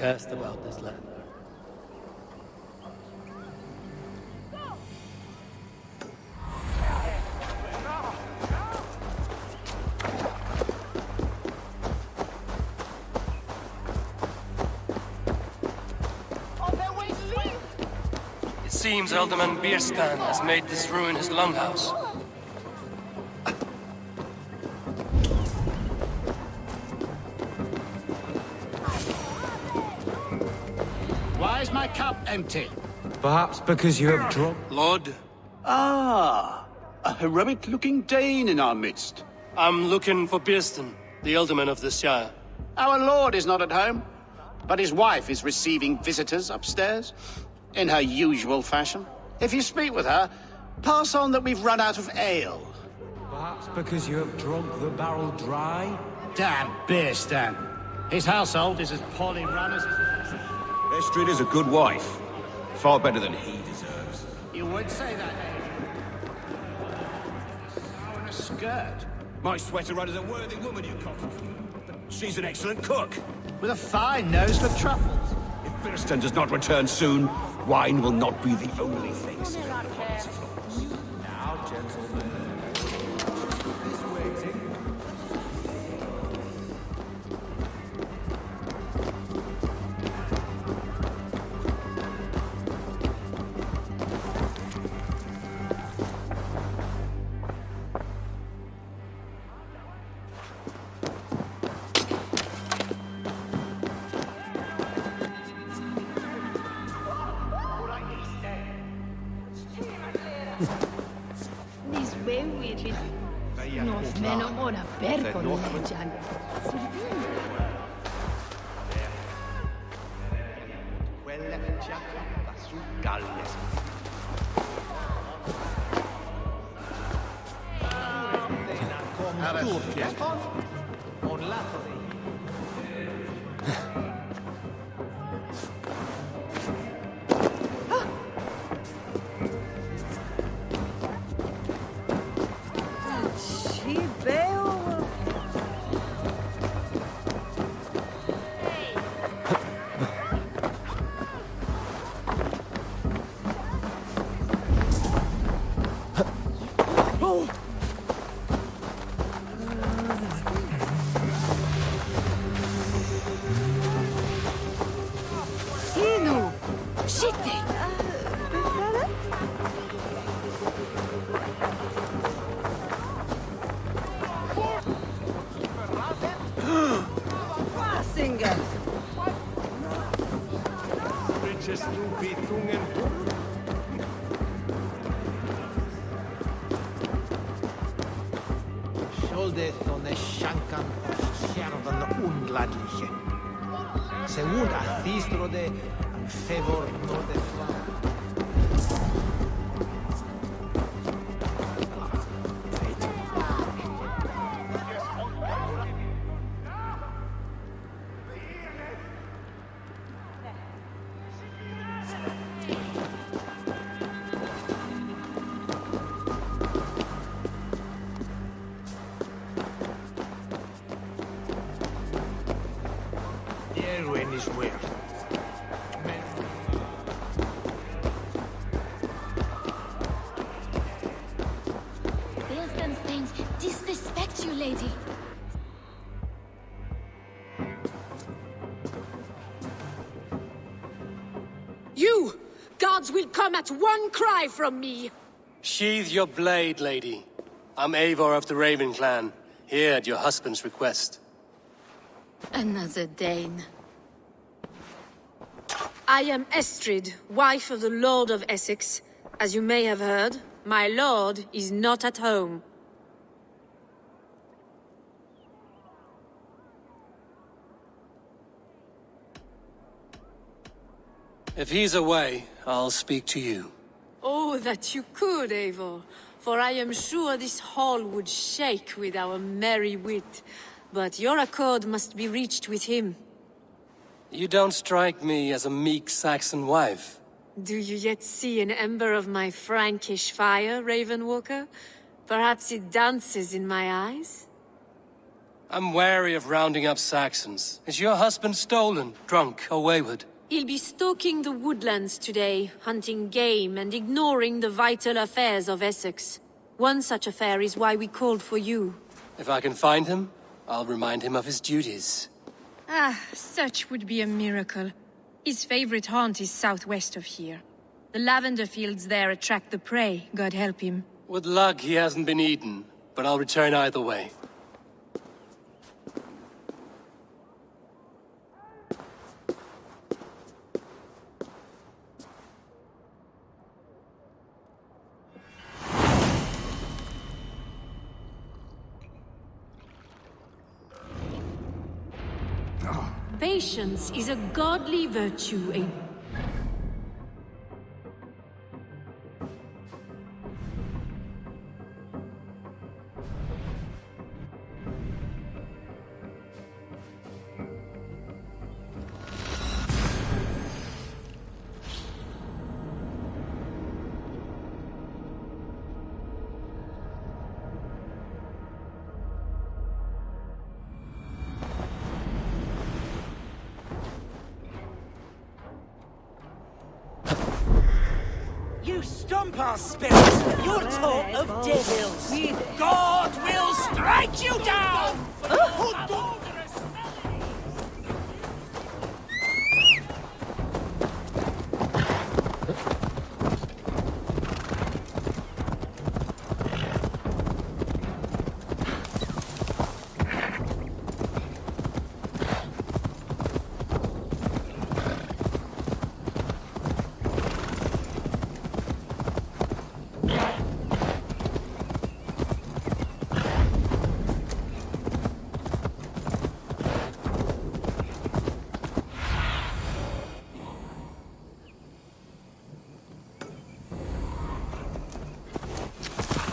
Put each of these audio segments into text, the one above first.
cursed about this land. It seems Alderman Bierskan has made this ruin his longhouse. Why is my cup empty? Perhaps because you have drunk. Lord, Ah, a heroic-looking Dane in our midst. I'm looking for Bierston, the Alderman of the Shire. Our lord is not at home, but his wife is receiving visitors upstairs, in her usual fashion. If you speak with her, pass on that we've run out of ale. Perhaps because you have drunk the barrel dry? Damn Bierstan. His household is as poorly run as his... Estrid is a good wife. Far better than he deserves. You would say that, eh? Sow in a skirt. My sweater run is a worthy woman, you cock. She's an excellent cook. With a fine nose for truffles. If Birston does not return soon, wine will not be the only thing served upon his floors. Now, gentlemen. This waiting. These way weirdly. Northmen are on a berg legend. Quella che va su Galles. Un lato dei... Skjoldethon sjankan kärvan undladliche. Se unda thistrode favor norde flam. Erwin is where? Bierston's things disrespect you, lady. You! Gods will come at one cry from me! sheathe your blade, lady. I'm Eivor of the Raven clan, here at your husband's request. Another Dane. I am Estrid, wife of the Lord of Essexe. As you may have heard, my lord is not at home. If he's away, I'll speak to you. Oh, that you could, Eivor, for I am sure this hall would shake with our merry wit. But your accord must be reached with him. You don't strike me as a meek Saxon wife. Do you yet see an ember of my Frankish fire, Ravenwalker? Perhaps it dances in my eyes? I'm wary of rounding up Saxons. Is your husband stolen, drunk, or wayward? He'll be stalking the woodlands today, hunting game and ignoring the vital affairs of Essex. One such affair is why we called for you. If I can find him, I'll remind him of his duties. Ah, such would be a miracle. His favorite haunt is southwest of here. The lavender fields there attract the prey, God help him. With luck, he hasn't been eaten, but I'll return either way. Patience is a godly virtue, You stomp our spirits! You're taught of devils! God will strike you down!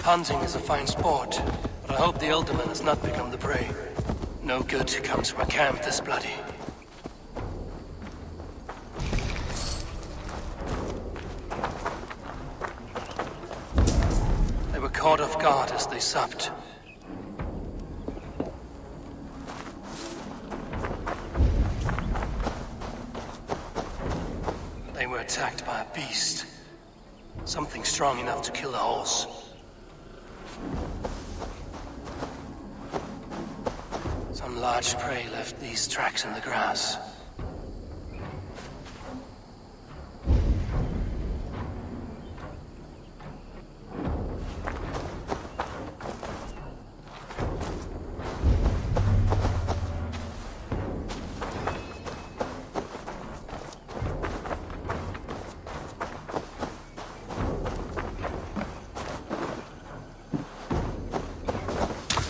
Hunting is a fine sport, but I hope the Alderman has not become the prey. No good comes from a camp this bloody. They were caught off guard as they supped. They were attacked by a beast. Something strong enough to kill a horse. Some large prey left these tracks in the grass.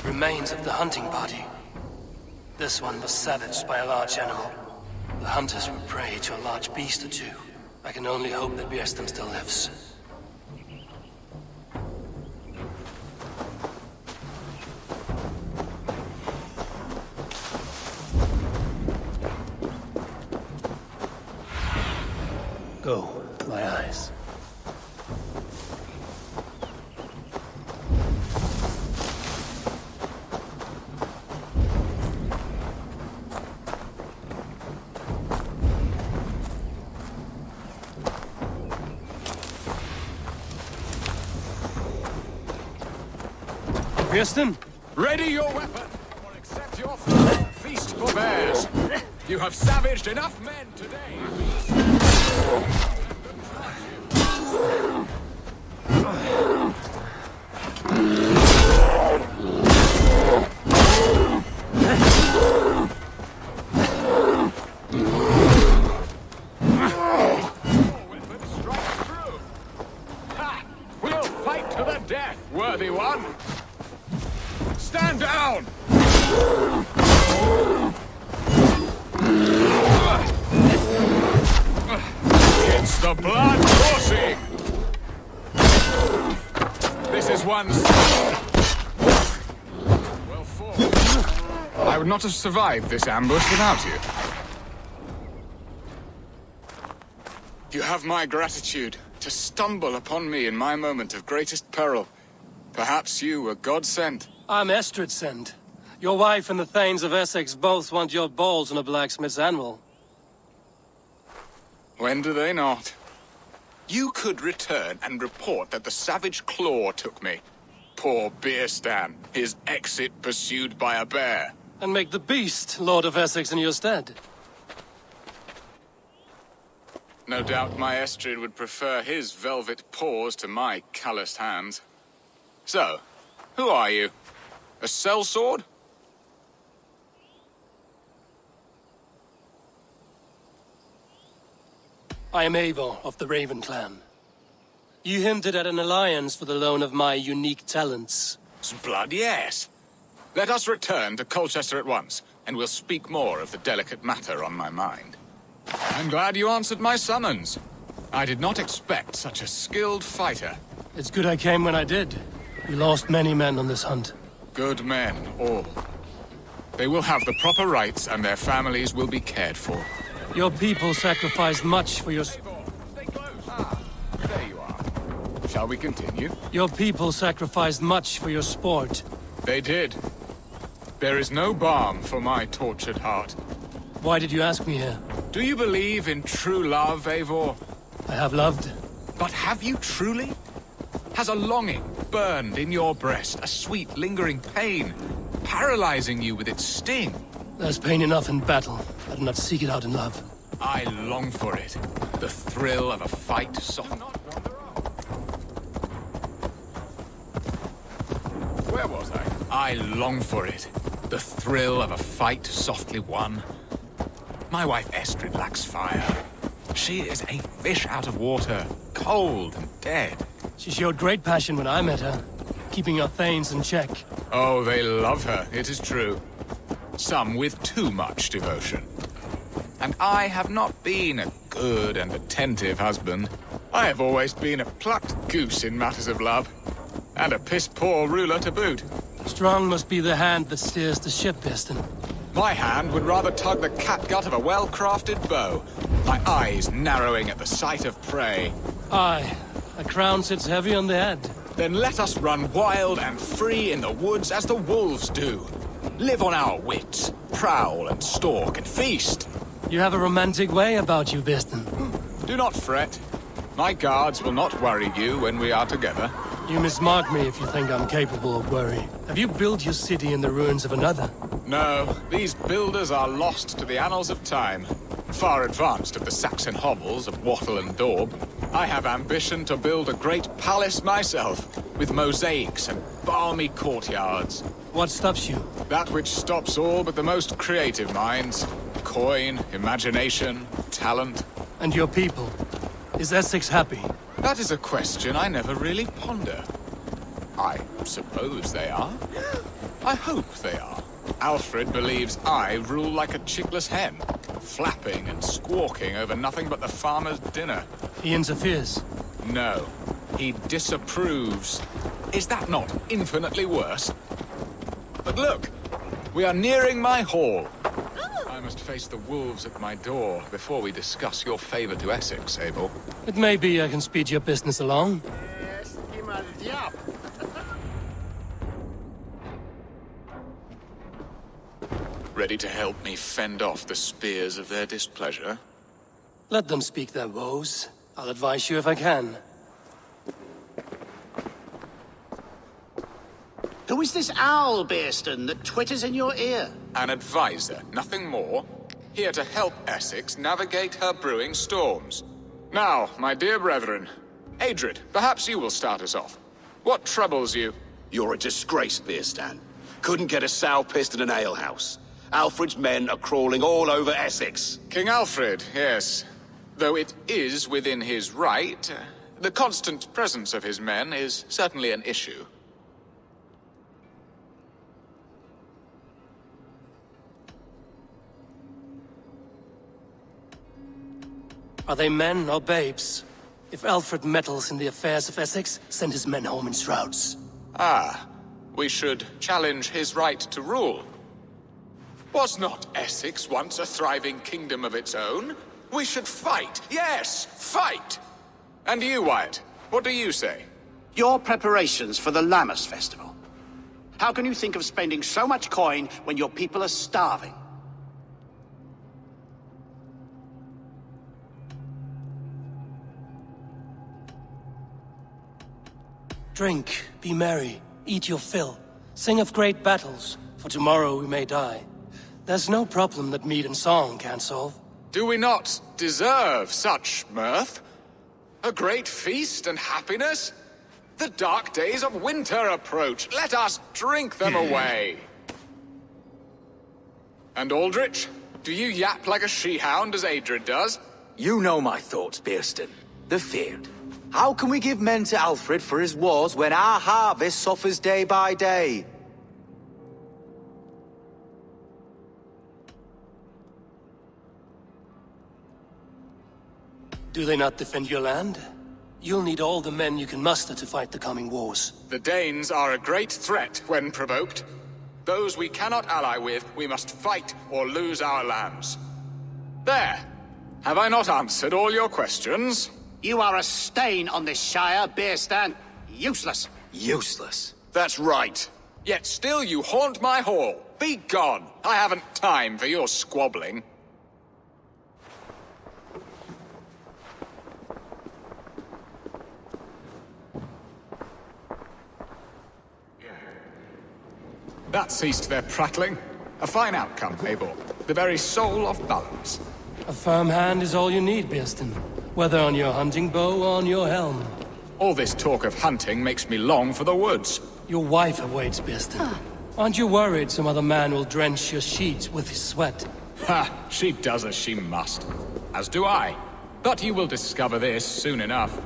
Remains of the hunting party. This one was savaged by a large animal. The hunters were prey to a large beast or two. I can only hope that Björnstam still lives. Go, my eyes. Björnstam? Ready your weapon, or accept your feast for bears. You have savaged enough men today. We'll fight to the death, worthy one. Stand down! It's the blood coursing! This is one... Well fought. I would not have survived this ambush without you. You have my gratitude to stumble upon me in my moment of greatest peril. Perhaps you were God sent. I'm Estrid sent. Your wife and the Thanes of Essex both want your balls on a blacksmith's anvil. When do they not? You could return and report that the savage claw took me. Poor Beerstan, his exit pursued by a bear. And make the beast Lord of Essex in your stead. No doubt my Estrid would prefer his velvet paws to my calloused hands. So, who are you? A sellsword? I am Eivor of the Raven clan. You hinted at an alliance for the loan of my unique talents. Blood, yes. Let us return to Colchester at once, and we'll speak more of the delicate matter on my mind. I'm glad you answered my summons. I did not expect such a skilled fighter. It's good I came when I did. We lost many men on this hunt. Good men, all. They will have the proper rights, and their families will be cared for. Your people sacrificed much for your... Stay close. Ah, there you are. Shall we continue? Your people sacrificed much for your sport. They did. There is no balm for my tortured heart. Why did you ask me here? Do you believe in true love, Eivor? I have loved. But have you truly? Has a longing burned in your breast, a sweet, lingering pain, paralyzing you with its sting? There's pain enough in battle. I do not seek it out in love. I long for it. The thrill of a fight Where was I? I long for it. The thrill of a fight softly won. My wife Estrid lacks fire. She is a fish out of water, cold and dead. She showed great passion when I met her, keeping your Thanes in check. Oh, they love her, it is true. Some with too much devotion. And I have not been a good and attentive husband. I have always been a plucked goose in matters of love. And a piss-poor ruler to boot. Strong must be the hand that steers the ship, Beerstan. My hand would rather tug the catgut of a well-crafted bow, my eyes narrowing at the sight of prey. Aye, a crown sits heavy on the head. Then let us run wild and free in the woods as the wolves do. Live on our wits, prowl and stalk and feast. You have a romantic way about you, Beerstan. Do not fret. My guards will not worry you when we are together. You mismark me if you think I'm capable of worry. Have you built your city in the ruins of another? No, these builders are lost to the annals of time. Far advanced of the Saxon hovels of Wattle and Daub. I have ambition to build a great palace myself, with mosaics and balmy courtyards. What stops you? That which stops all but the most creative minds. Coin, imagination, talent. And your people? Is Essex happy? That is a question I never really ponder. I suppose they are. I hope they are. Alfred believes I rule like a chickless hen, flapping and squawking over nothing but the farmer's dinner. He interferes? No, he disapproves. Is that not infinitely worse? But look, we are nearing my hall. I must face the wolves at my door before we discuss your favor to Essex, Abel. It may be I can speed your business along. Ready to help me fend off the spears of their displeasure? Let them speak their woes. I'll advise you if I can. Who is this owl, Beerstan, that twitters in your ear? An advisor, nothing more. Here to help Essex navigate her brewing storms. Now, my dear brethren, Adrid, perhaps you will start us off. What troubles you? You're a disgrace, Beerstan. Couldn't get a sow pissed in an alehouse. Alfred's men are crawling all over Essex. King Alfred, yes. Though it is within his right, the constant presence of his men is certainly an issue. Are they men or babes? If Alfred meddles in the affairs of Essex, send his men home in shrouds. Ah, we should challenge his right to rule. Was not Essex once a thriving kingdom of its own? We should fight, yes, fight! And you, Wyatt, what do you say? Your preparations for the Lammas festival. How can you think of spending so much coin when your people are starving? Drink, be merry, eat your fill. Sing of great battles, for tomorrow we may die. There's no problem that meat and song can't solve. Do we not deserve such mirth? A great feast and happiness? The dark days of winter approach. Let us drink them away. And Aldrich, do you yap like a she-hound as Adred does? You know my thoughts, Bearston. The feared. How can we give men to Alfred for his wars when our harvest suffers day by day? Do they not defend your land? You'll need all the men you can muster to fight the coming wars. The Danes are a great threat when provoked. Those we cannot ally with, we must fight or lose our lands. There! Have I not answered all your questions? You are a stain on this Shire, Bearstan. Useless. Useless. That's right. Yet still you haunt my hall. Be gone! I haven't time for your squabbling. That ceased their prattling. A fine outcome, Eivor. The very soul of balance. A firm hand is all you need, Bearston. Whether on your hunting bow or on your helm. All this talk of hunting makes me long for the woods. Your wife awaits, Bearston. Aren't you worried some other man will drench your sheets with his sweat? Ha! She does as she must. As do I. But you will discover this soon enough.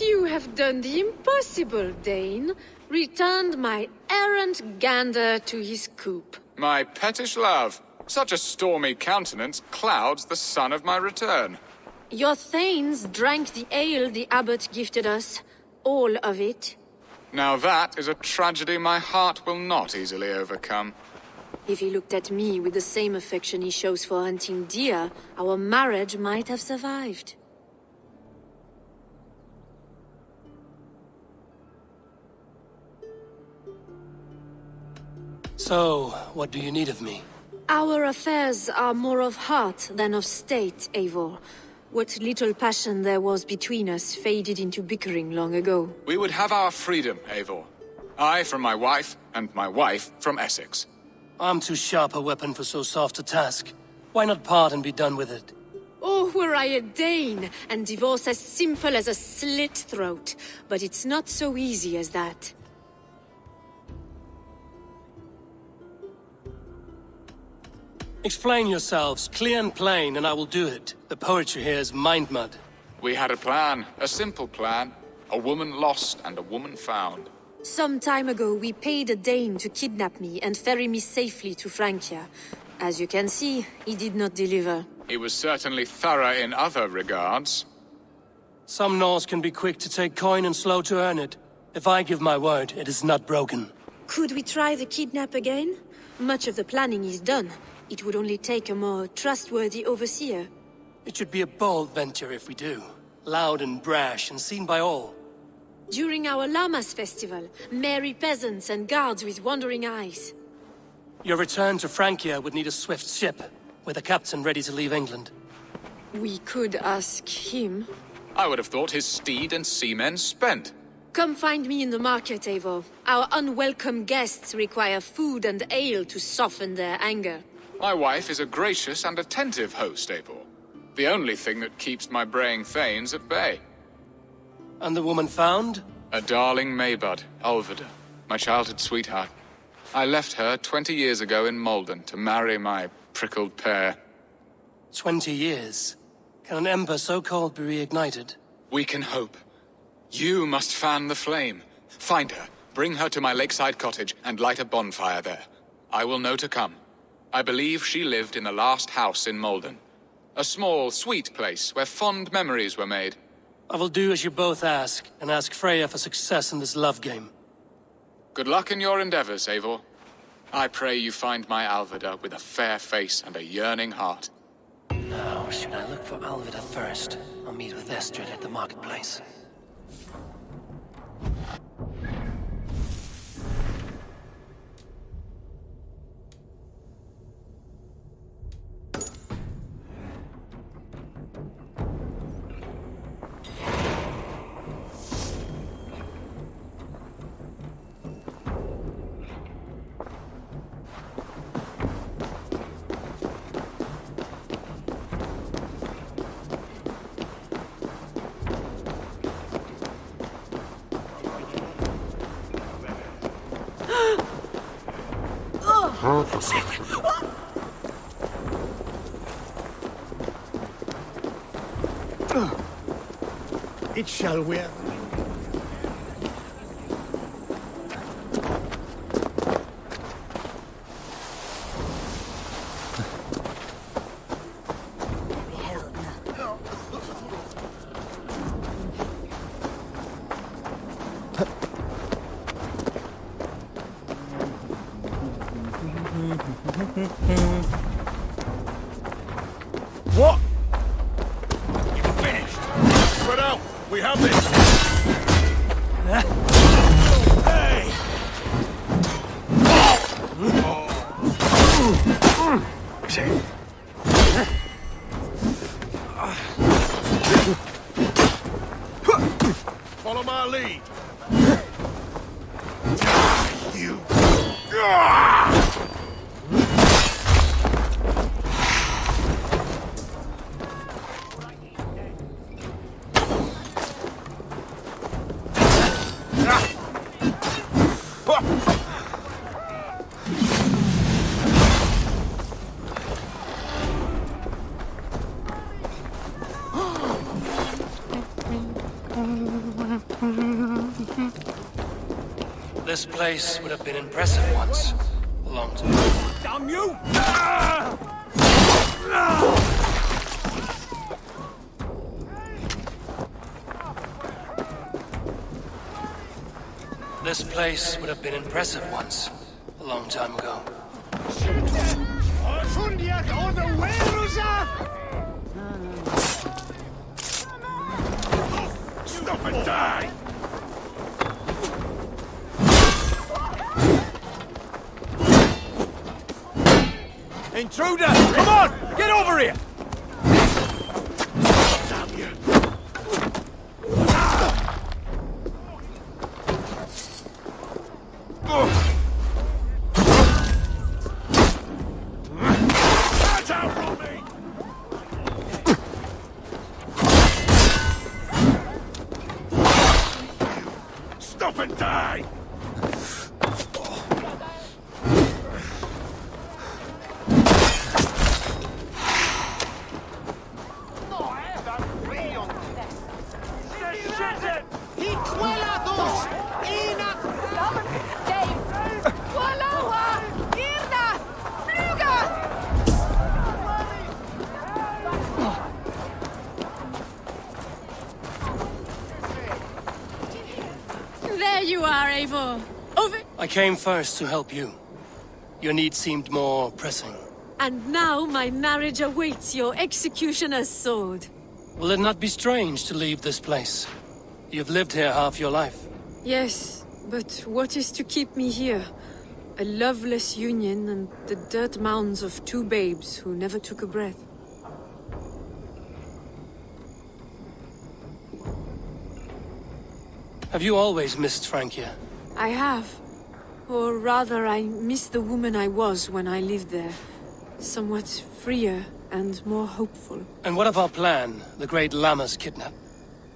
You have done the impossible, Dane. Returned my errant gander to his coop. My pettish love. Such a stormy countenance clouds the sun of my return. Your thanes drank the ale the abbot gifted us. All of it. Now that is a tragedy my heart will not easily overcome. If he looked at me with the same affection he shows for hunting deer, our marriage might have survived. So, what do you need of me? Our affairs are more of heart than of state, Eivor. What little passion there was between us faded into bickering long ago. We would have our freedom, Eivor. I from my wife, and my wife from Essex. I'm too sharp a weapon for so soft a task. Why not part and be done with it? Oh, were I a Dane, and divorce as simple as a slit throat. But it's not so easy as that. Explain yourselves, clear and plain, and I will do it. The poetry here is mind mud. We had a plan, a simple plan. A woman lost and a woman found. Some time ago, we paid a Dane to kidnap me and ferry me safely to Francia. As you can see, he did not deliver. He was certainly thorough in other regards. Some Norse can be quick to take coin and slow to earn it. If I give my word, it is not broken. Could we try the kidnap again? Much of the planning is done. It would only take a more trustworthy overseer. It should be a bold venture if we do. Loud and brash and seen by all. During our Llamas festival, merry peasants and guards with wandering eyes. Your return to Francia would need a swift ship, with a captain ready to leave England. We could ask him. I would have thought his steed and seamen spent. Come find me in the market, Eivor. Our unwelcome guests require food and ale to soften their anger. My wife is a gracious and attentive host, Eivor. The only thing that keeps my braying thanes at bay. And the woman found? A darling Maybud, Alvida, my childhood sweetheart. I left her 20 years ago in Malden to marry my prickled pear. 20 years? Can an ember so cold be reignited? We can hope. You must fan the flame. Find her, bring her to my lakeside cottage, and light a bonfire there. I will know to come. I believe she lived in the last house in Malden. A small, sweet place where fond memories were made. I will do as you both ask, and ask Freya for success in this love game. Good luck in your endeavors, Eivor. I pray you find my Alvida with a fair face and a yearning heart. Now, should I look for Alvida first, or meet with Estrid at the marketplace? It shall wear. What? You're finished. Spread out. We have this. Hey! Follow my lead. You. This place would have been impressive once. A long time. Damn you! This place would have been impressive once. A long time ago. Stop and die! Intruder! Come on! Get over here! Damn you! Get out from me! Stop and die! There you are, Eivor. Over. I came first to help you. Your need seemed more pressing. And now my marriage awaits your executioner's sword. Will it not be strange to leave this place? You've lived here half your life. Yes, but what is to keep me here? A loveless union and the dirt mounds of two babes who never took a breath. Have you always missed Francia? I have. Or rather, I miss the woman I was when I lived there. Somewhat freer and more hopeful. And what of our plan, the great Llama's kidnap?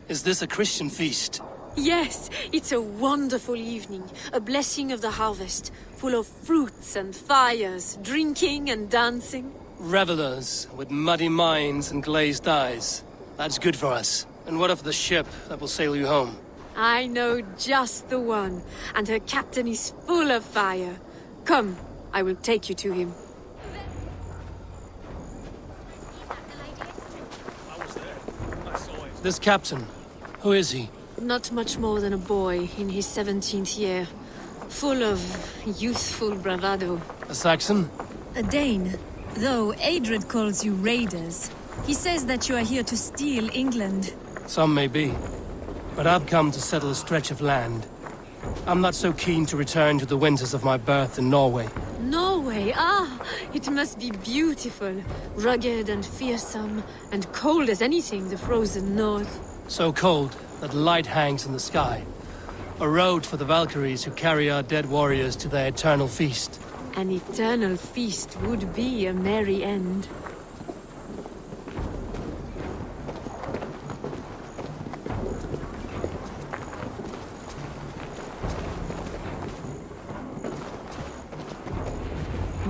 Is this a Christian feast? Yes, it's a wonderful evening. A blessing of the harvest, full of fruits and fires, drinking and dancing. Revelers with muddy minds and glazed eyes. That's good for us. And what of the ship that will sail you home? I know just the one, and her captain is full of fire. Come, I will take you to him. This captain, who is he? Not much more than a boy in his 17th year. Full of youthful bravado. A Saxon? A Dane, though Adred calls you raiders. He says that you are here to steal England. Some may be. But I've come to settle a stretch of land. I'm not so keen to return to the winters of my birth in Norway. Norway, ah! It must be beautiful. Rugged and fearsome, and cold as anything the frozen north. So cold that light hangs in the sky. A road for the Valkyries who carry our dead warriors to their eternal feast. An eternal feast would be a merry end.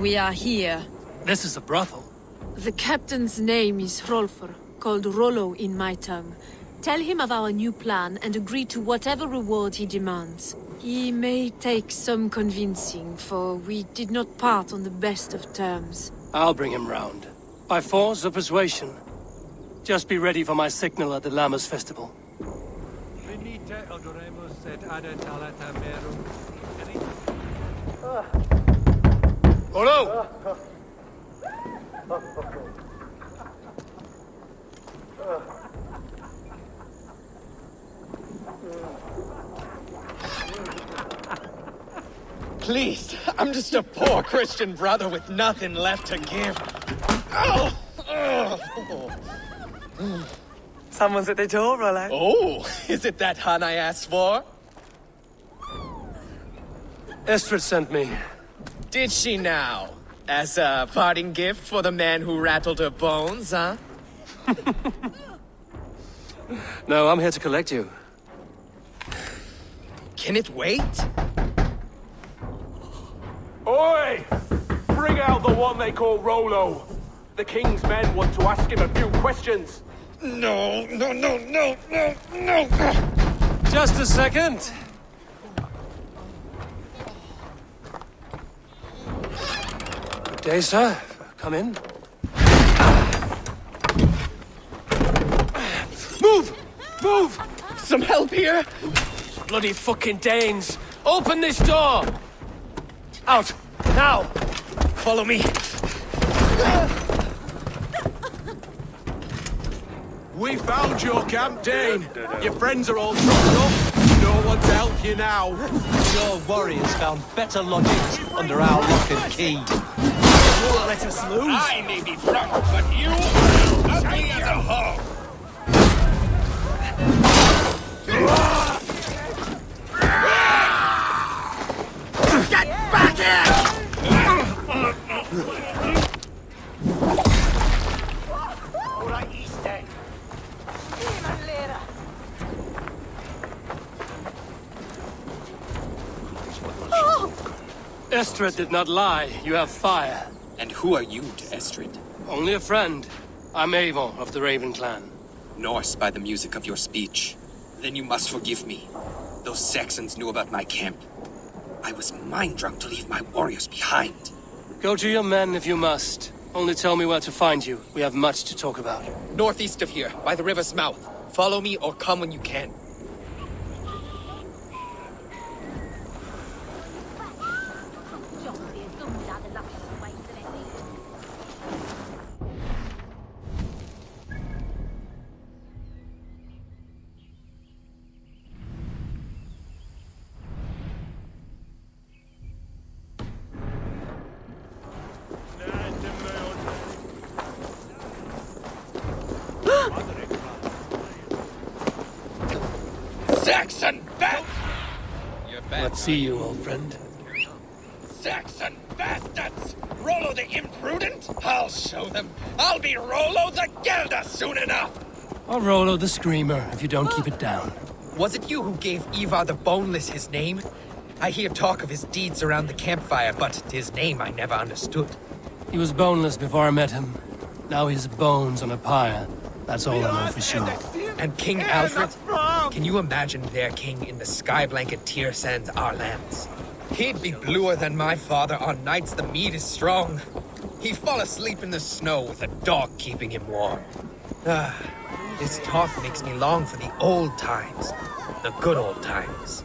we are here. This is a brothel. The captain's name is Hrolfr, called Rollo in my tongue. Tell him of our new plan and agree to whatever reward he demands. He may take some convincing, for we did not part on the best of terms. I'll bring him round. By force or persuasion. Just be ready for my signal at the Lammas festival. Olo! Please, I'm just a poor Christian brother with nothing left to give. Someone's at the door, Rollo. Oh, is it that hun I asked for? Estrid sent me. Did she now? As a parting gift for the man who rattled her bones, huh? No, I'm here to collect you. Can it wait? Oi! Bring out the one they call Rollo. The king's men want to ask him a few questions. No. Just a second. Good day, sir. Come in. Move! Move! Some help here? Bloody fucking Danes! Open this door! Out! Now! Follow me. We found your camp, Dane. Your friends are all trucked up. No one to help you now. Your warriors found better lodgings under our lock and key. Won't let us lose. I may be drunk, but you are ugly as a hog. Get back here! Estrid did not lie. You have fire. And who are you to Estrid? Only a friend. I'm Eivor of the Raven clan. Norse by the music of your speech. Then you must forgive me. Those Saxons knew about my camp. I was mind-drunk to leave my warriors behind. Go to your men if you must. Only tell me where to find you. We have much to talk about. Northeast of here, by the river's mouth. Follow me or come when you can. Saxon bat! Let's see you, old friend. Saxon bastards! Rollo the imprudent? I'll show them. I'll be Rollo the Gelder soon enough! Or Rollo the Screamer, if you don't keep it down. Was it you who gave Ivar the Boneless his name? I hear talk of his deeds around the campfire, but his name I never understood. He was boneless before I met him. Now he's bones on a pyre. That's all I know for sure. And King Alfred? Can you imagine their king in the sky blanket Tyr sends our lands? He'd be bluer than my father on nights the mead is strong. He'd fall asleep in the snow with a dog keeping him warm. This talk makes me long for the old times. The good old times.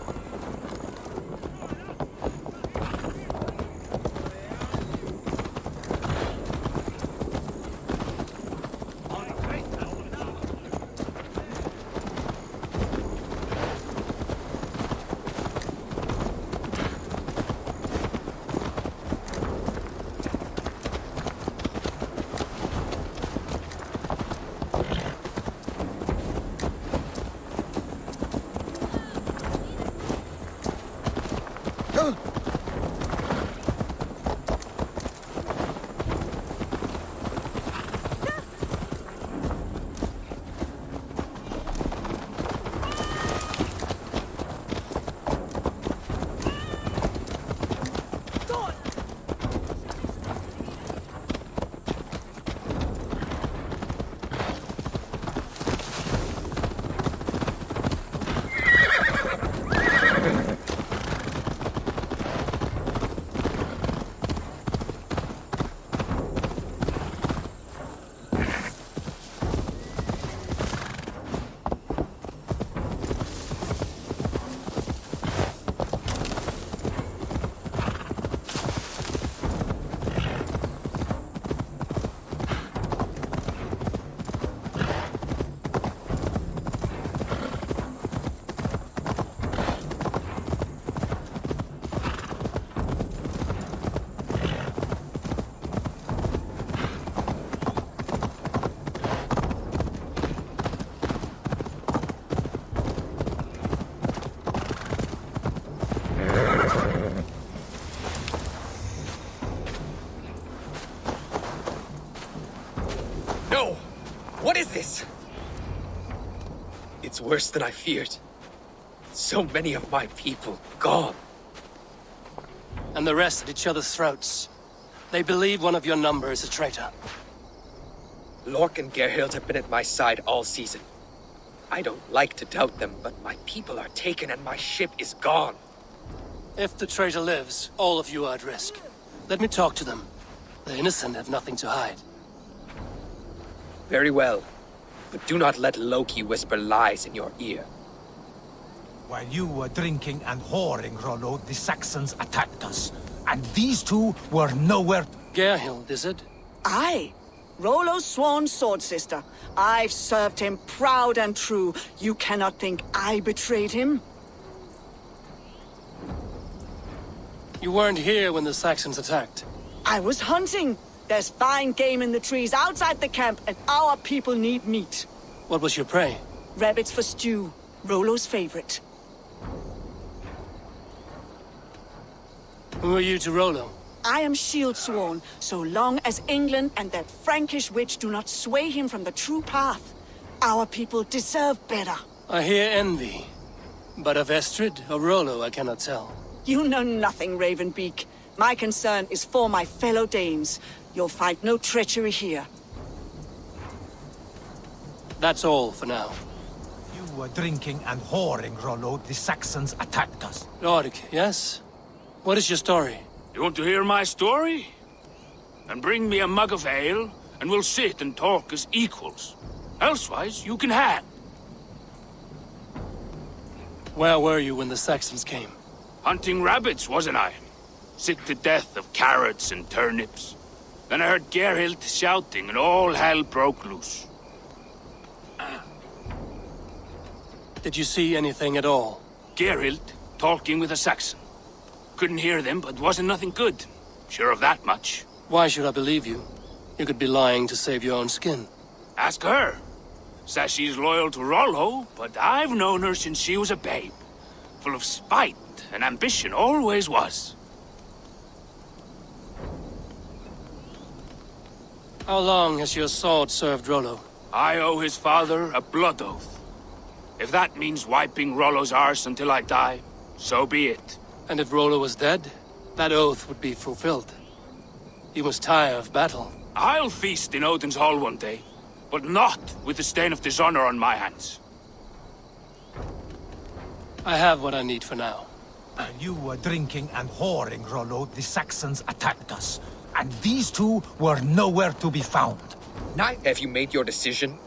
worse than I feared. So many of my people gone. And the rest at each other's throats. They believe one of your number is a traitor. Lork and Gerhild have been at my side all season. I don't like to doubt them, but my people are taken and my ship is gone. If the traitor lives, all of you are at risk. Let me talk to them. The innocent have nothing to hide. Very well. But do not let Loki whisper lies in your ear. While you were drinking and whoring, Rollo, the Saxons attacked us. And these two were nowhere... Gerhild, is it? Aye. Rollo's sworn sword sister. I've served him proud and true. You cannot think I betrayed him? You weren't here when the Saxons attacked. I was hunting. There's fine game in the trees outside the camp, and our people need meat. What was your prey? Rabbits for stew. Rollo's favorite. Who are you to Rollo? I am shield sworn, so long as England and that Frankish witch do not sway him from the true path. Our people deserve better. I hear envy. But of Estrid or Rollo, I cannot tell. You know nothing, Ravenbeak. My concern is for my fellow Danes. You'll find no treachery here. That's all for now. You were drinking and whoring, Rollo. The Saxons attacked us. Lork, yes? What is your story? You want to hear my story? Then bring me a mug of ale, and we'll sit and talk as equals. Elsewise, you can hang. Where were you when the Saxons came? Hunting rabbits, wasn't I? Sick to death of carrots and turnips. Then I heard Gerhild shouting, and all hell broke loose. Did you see anything at all? Gerhild talking with a Saxon. Couldn't hear them, but wasn't nothing good. Sure of that much. Why should I believe you? You could be lying to save your own skin. Ask her. Says she's loyal to Rollo, but I've known her since she was a babe. Full of spite and ambition, always was. How long has your sword served Rollo? I owe his father a blood oath. If that means wiping Rollo's arse until I die, so be it. And if Rollo was dead, that oath would be fulfilled. He must tire of battle. I'll feast in Odin's hall one day, but not with the stain of dishonor on my hands. I have what I need for now. While you were drinking and whoring, Rollo, the Saxons attacked us. And these two were nowhere to be found. Now, have you made your decision?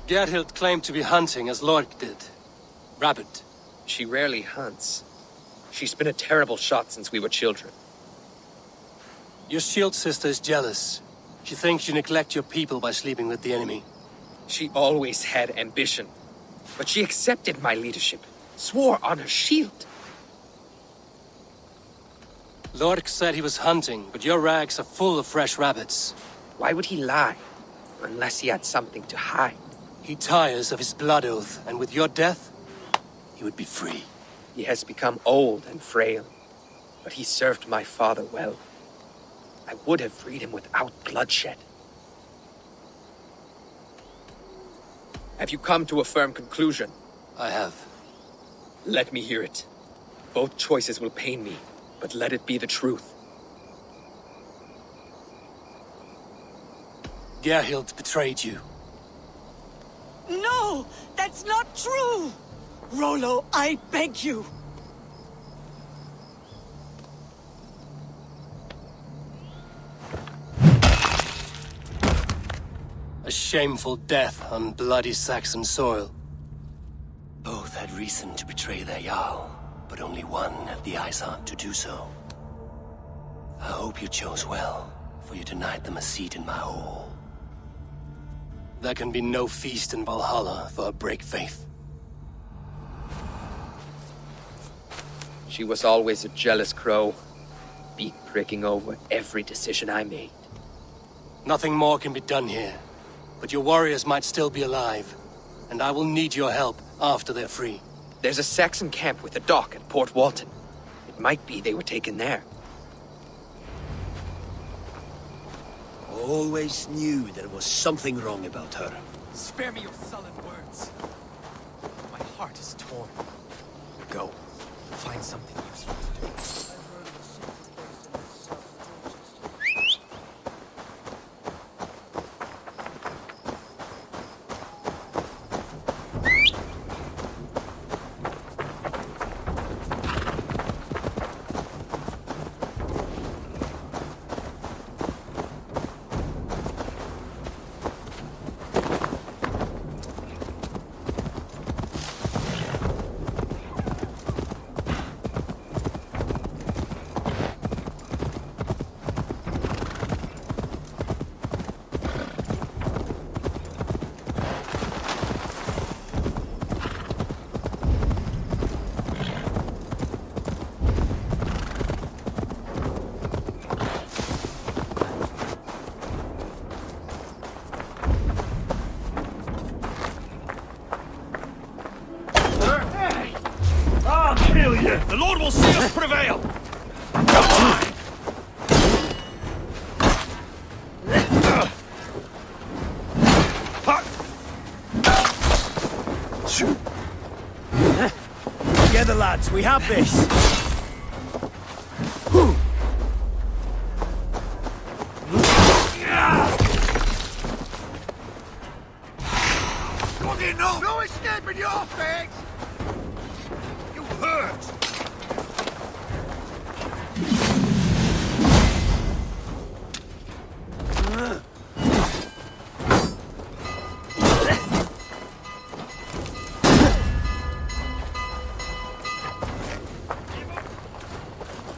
Gerhild claimed to be hunting as Lork did. Rabbit. She rarely hunts. She's been a terrible shot since we were children. Your shield sister is jealous. She thinks you neglect your people by sleeping with the enemy. She always had ambition. But she accepted my leadership. Swore on her shield. Lork said he was hunting, but your rags are full of fresh rabbits. Why would he lie? Unless he had something to hide. He tires of his blood oath, and with your death, he would be free. He has become old and frail, but he served my father well. I would have freed him without bloodshed. Have you come to a firm conclusion? I have. Let me hear it. Both choices will pain me, but let it be the truth. Gerhild betrayed you. No! That's not true! Rollo, I beg you! A shameful death on bloody Saxon soil. Both had reason to betray their Jarl, but only one had the eyesight to do so. I hope you chose well, for you denied them a seat in my hall. There can be no feast in Valhalla for a break faith. She was always a jealous crow, beak pricking over every decision I made. Nothing more can be done here, but your warriors might still be alive, and I will need your help after they're free. There's a Saxon camp with a dock at Port Walton. It might be they were taken there. Always knew there was something wrong about her. Spare me your sullen words. My heart is torn. Go. Find something useful to do. The Lord will see us prevail! Together, lads, we have this! Good enough! No escaping your fate! You hurt!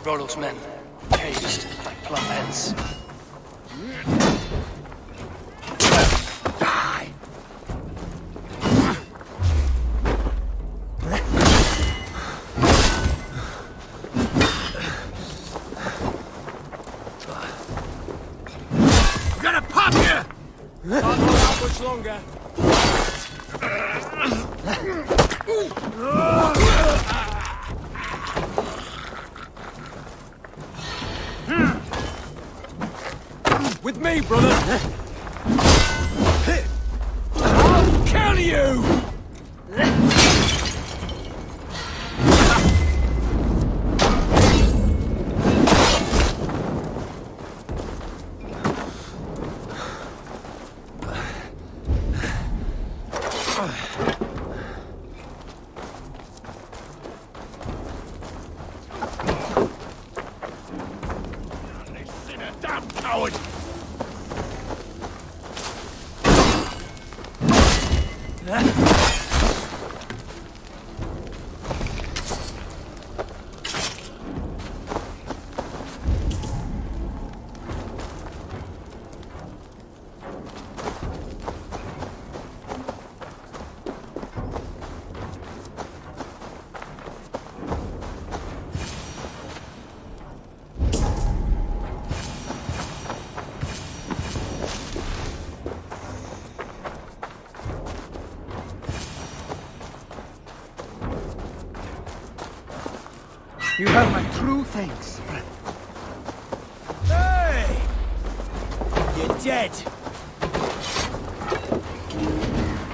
Rollo's men, caged like plump hens. Die! I'm gonna pop you! Can't hold out much longer. With me, brother! I'll kill you! Damn coward! You have my true thanks, friend. Hey! You're dead.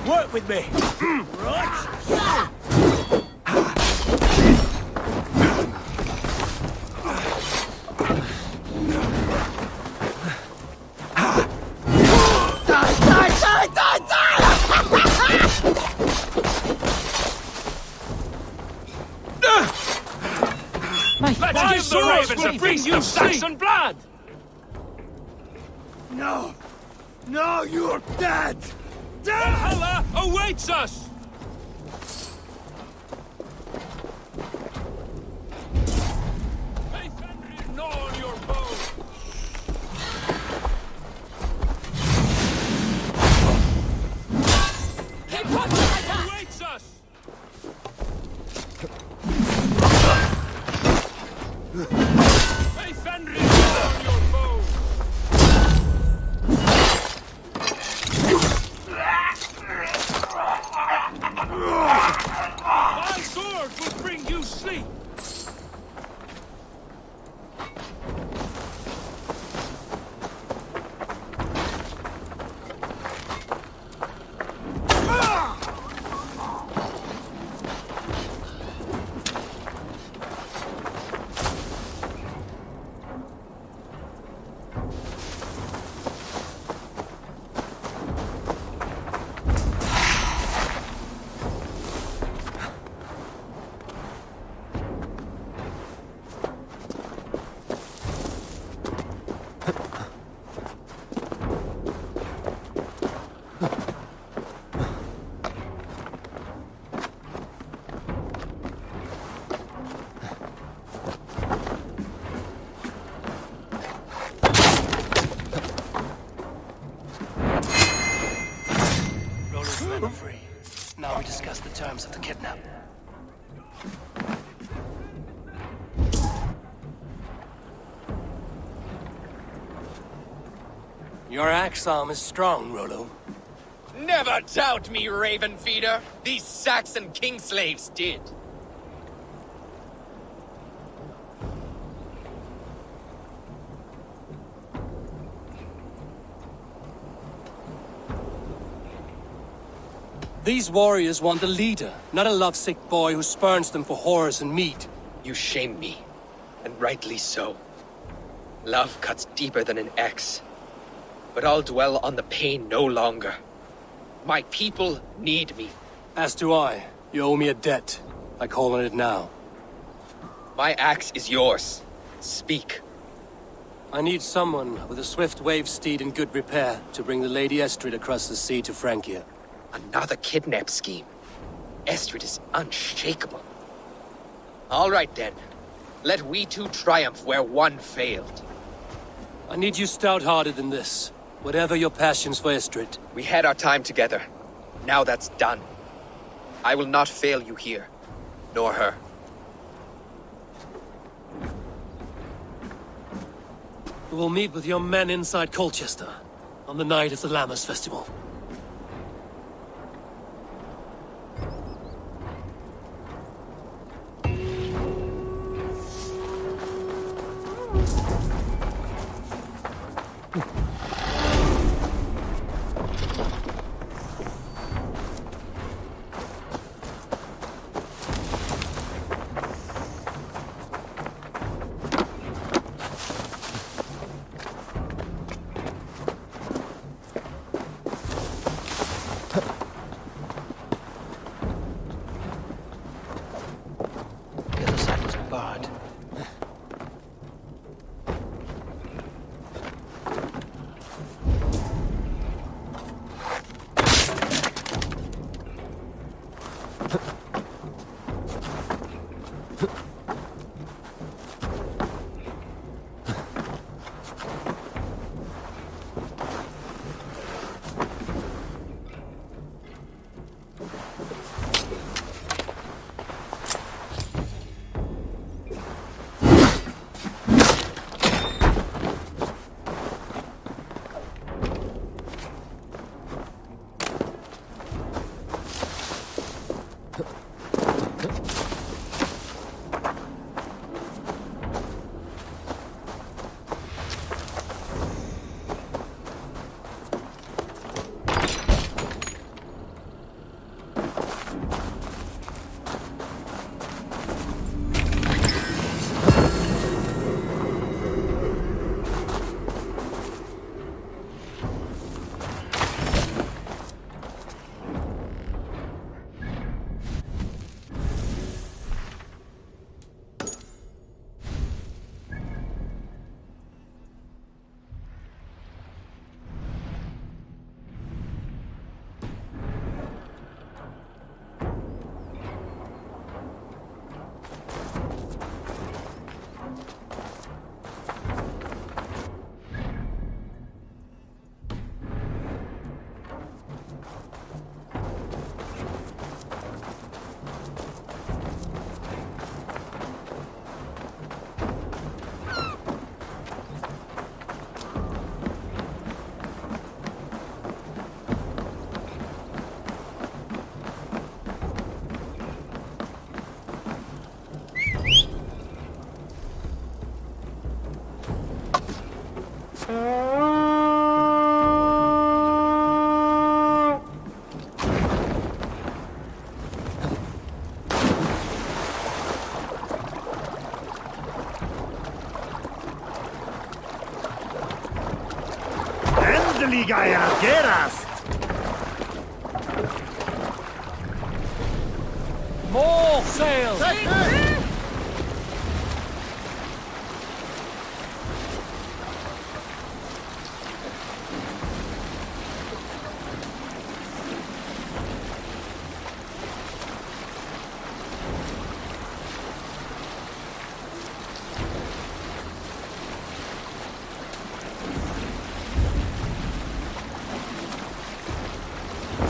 Work with me. Right? Let's give the ravens a feast of Saxon blood! No! No, you're dead! Dead! Valhalla awaits us! Hey, Fenrir, gnaw on your bow! Valhalla awaits us! Hey, Fenrir, gnaw on your bow! My sword will bring you sleep! kidnap. Your axe arm is strong, Rollo. Never doubt me, Raven Feeder. These Saxon kingslaves did. These warriors want a leader, not a lovesick boy who spurns them for whores and meat. You shame me, and rightly so. Love cuts deeper than an axe. But I'll dwell on the pain no longer. My people need me. As do I. You owe me a debt. I call on it now. My axe is yours. Speak. I need someone with a swift wave steed in good repair to bring the Lady Estrid across the sea to Francia. Another kidnap scheme. Estrid is unshakable. All right then. Let we two triumph where one failed. I need you stout-hearted in this. Whatever your passions for Estrid. We had our time together. Now that's done. I will not fail you here. Nor her. We will meet with your men inside Colchester on the night of the Lammas Festival. More sails!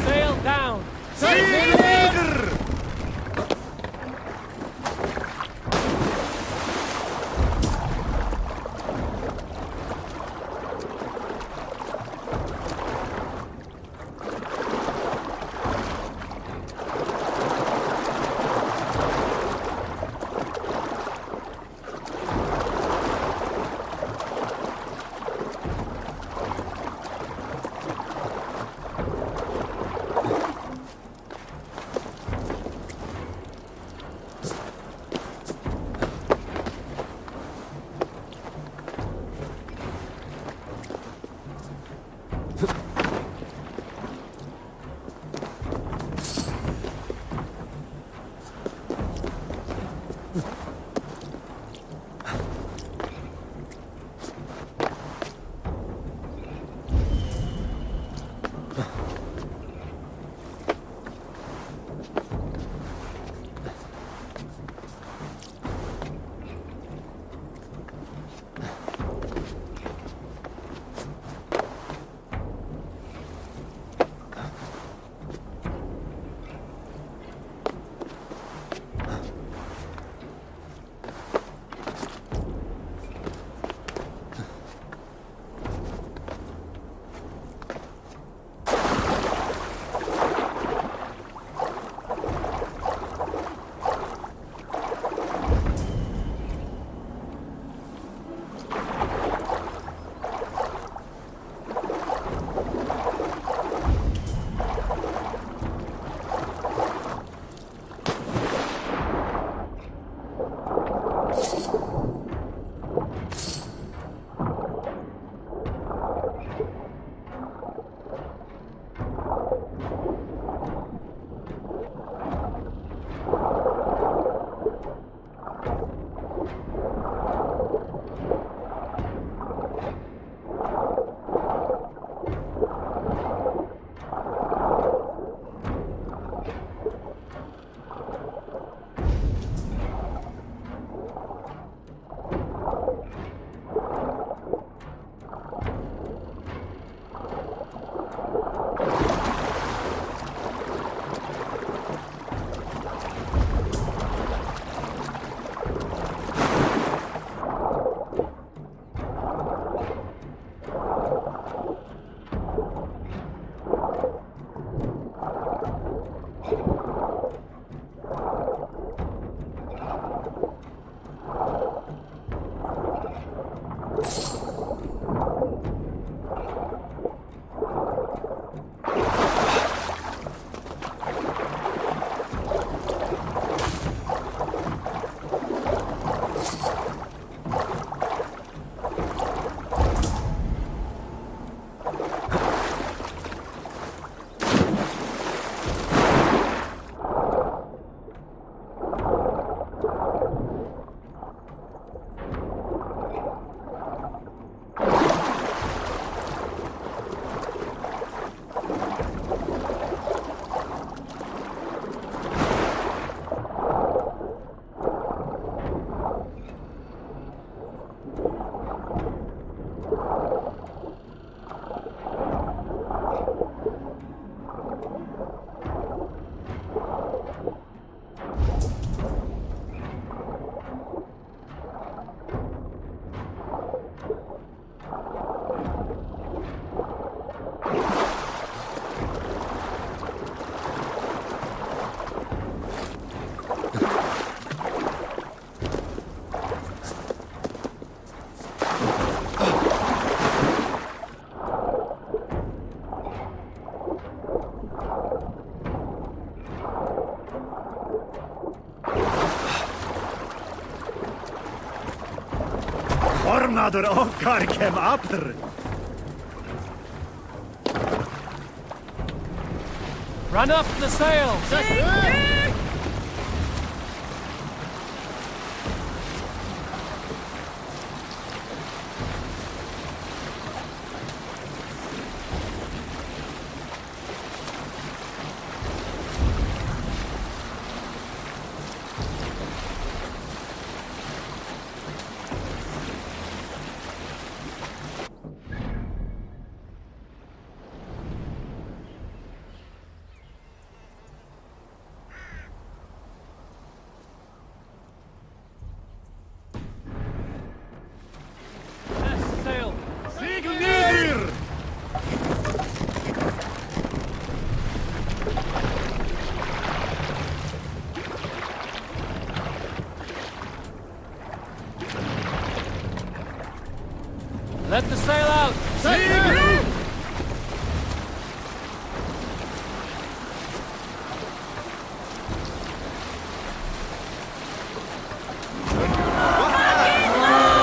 Sail down! Sail! Fornadur okkar kem after. Run up the sails! Sail! Segel nieder! Let the sail out! Segel!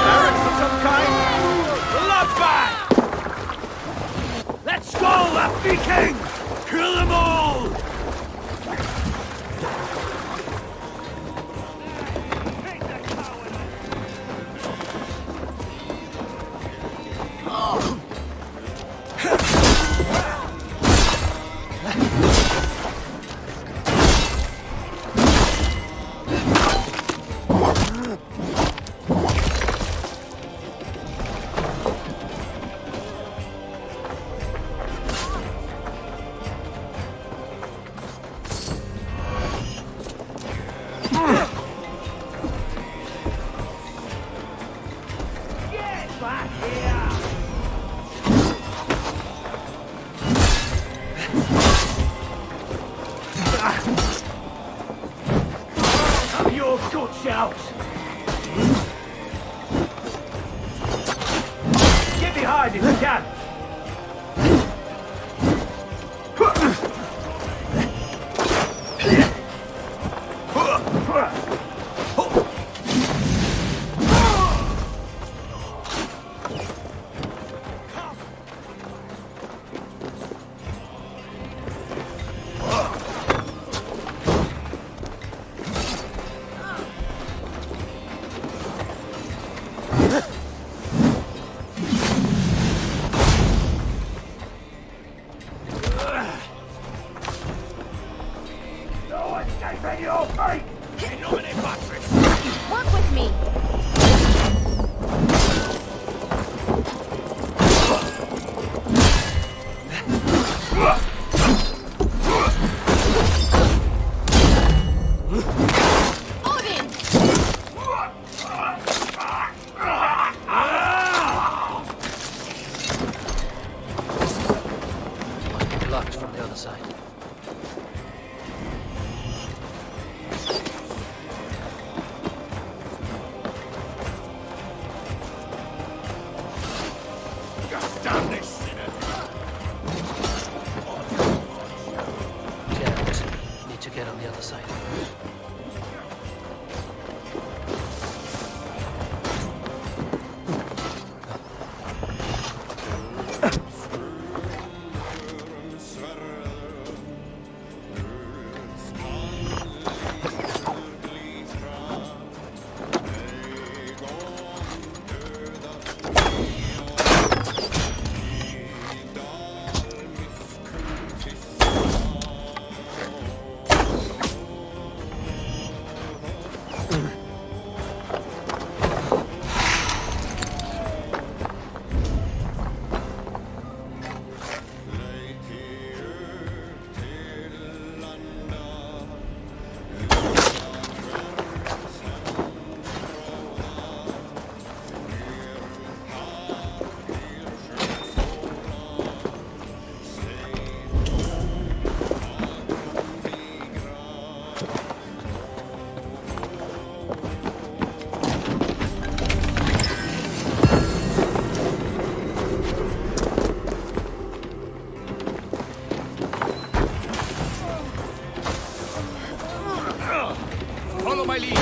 Barracks of some kind? Bloodbath! Let's go, the Viking! Kill them all! Get back here! Have your guts out! Get behind if you can! No escaping your fate! Work with me! Odin! Must be blocked from the other side. Damn this sinner! Can't. Need to get on the other side. Follow my lead.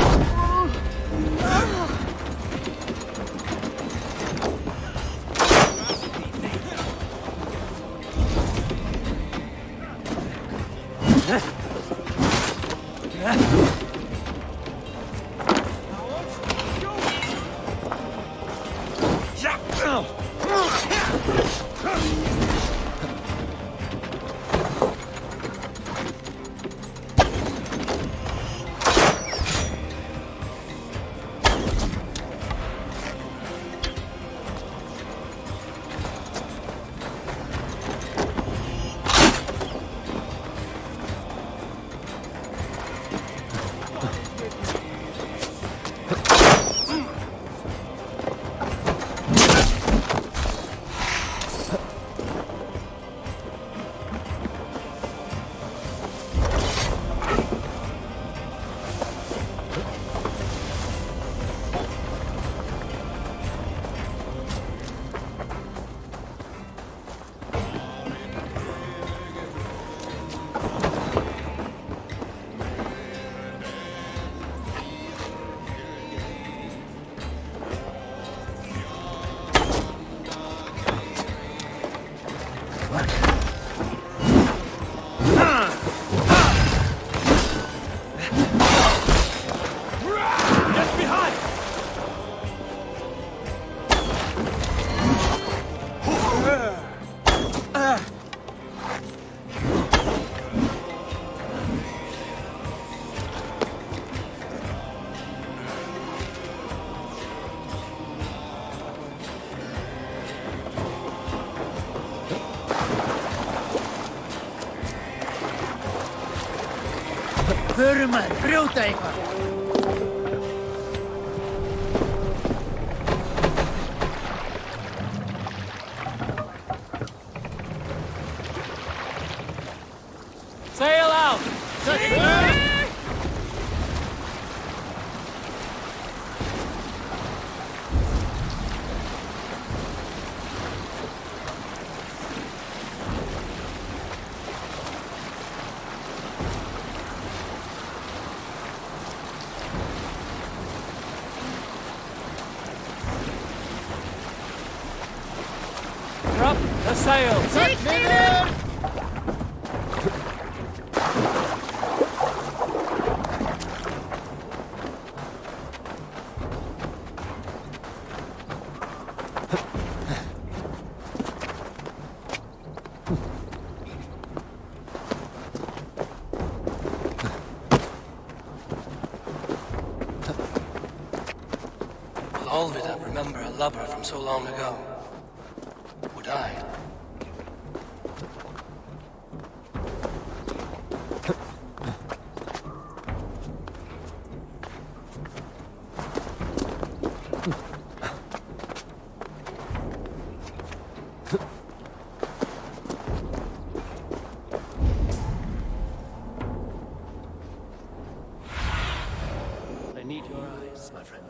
Purmer, Grooteger. Sail out! Drop the sails! Will Olvida remember a lover from so long ago? Would I? I need your eyes, my friend.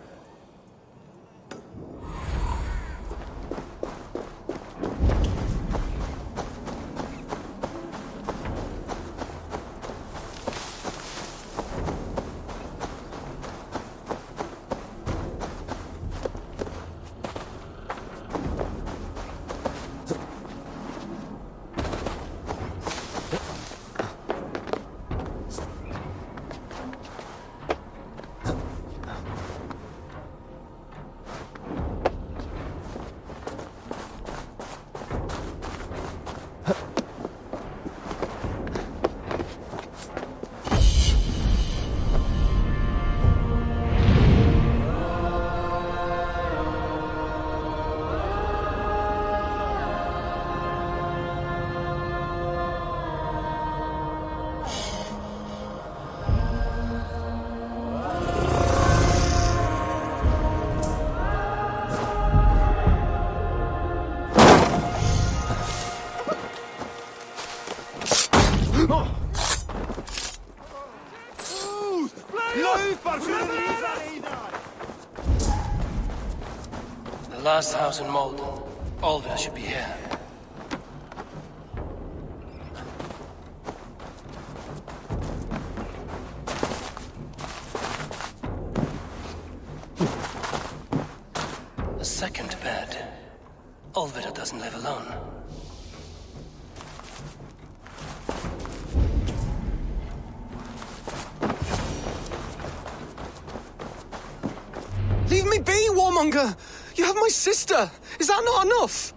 The last house in Malden. Olvida should be here. A second bed. Olvida doesn't live alone. Leave me be, warmonger! You have my sister! Is that not enough?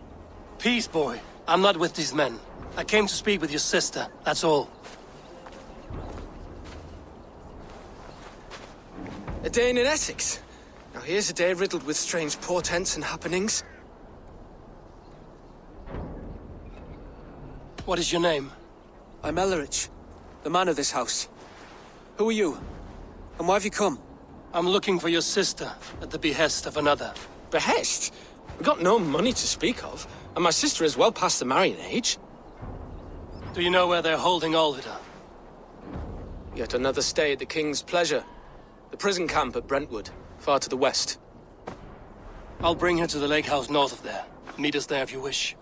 Peace, boy. I'm not with these men. I came to speak with your sister, that's all. A day in Essex. Now here's a day riddled with strange portents and happenings. What is your name? I'm Ellerich, the man of this house. Who are you? And why have you come? I'm looking for your sister at the behest of another. Behest? We've got no money to speak of, and my sister is well past the marrying age. Do you know where they're holding Olvida? Yet another stay at the King's pleasure. The prison camp at Brentwood, far to the west. I'll bring her to the lake house north of there. Meet us there if you wish.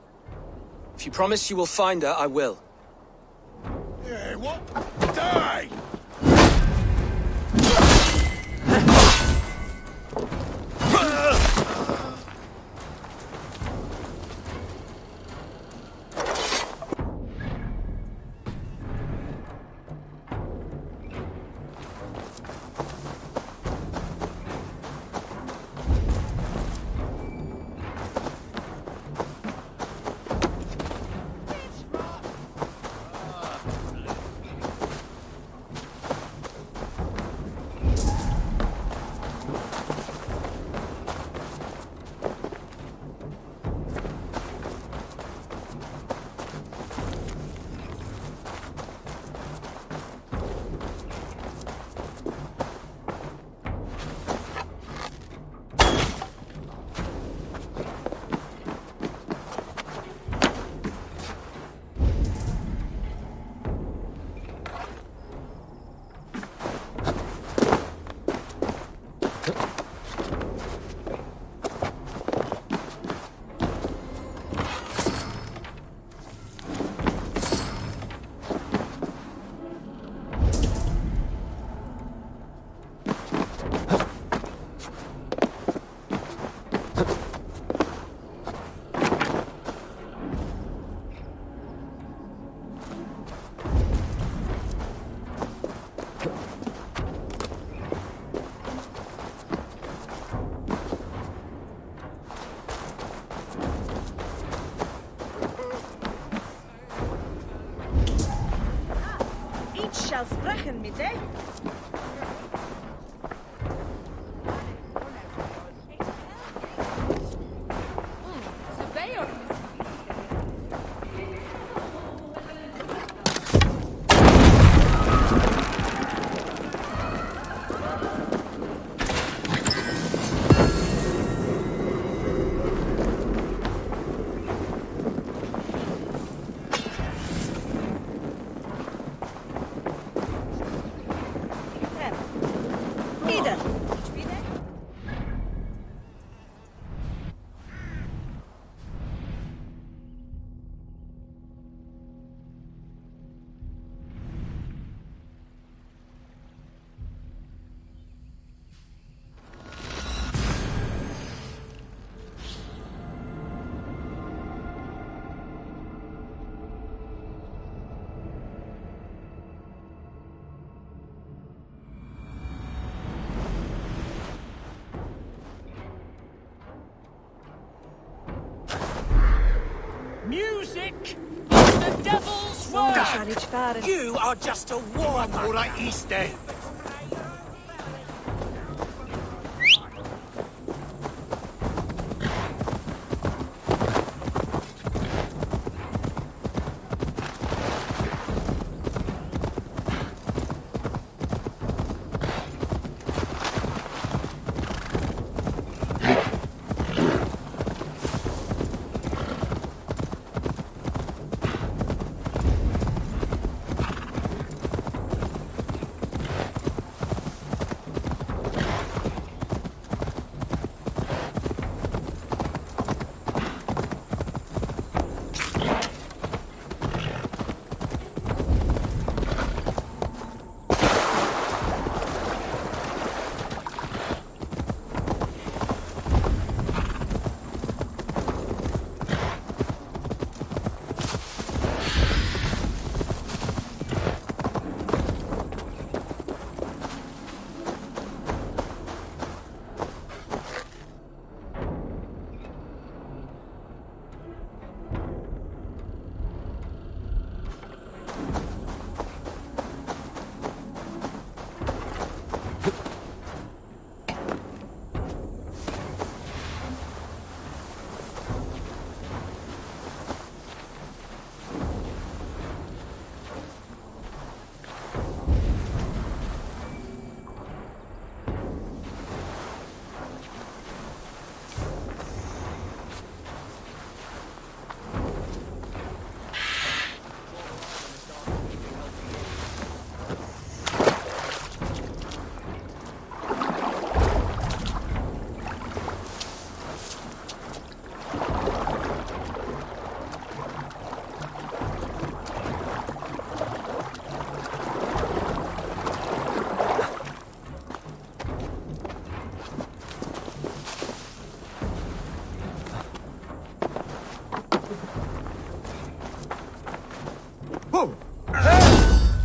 If you promise you will find her, I will. Yeah, what? Die! reckon, midday? Surveyor. Music is the devil's work! You are just a warm. All right, Easter.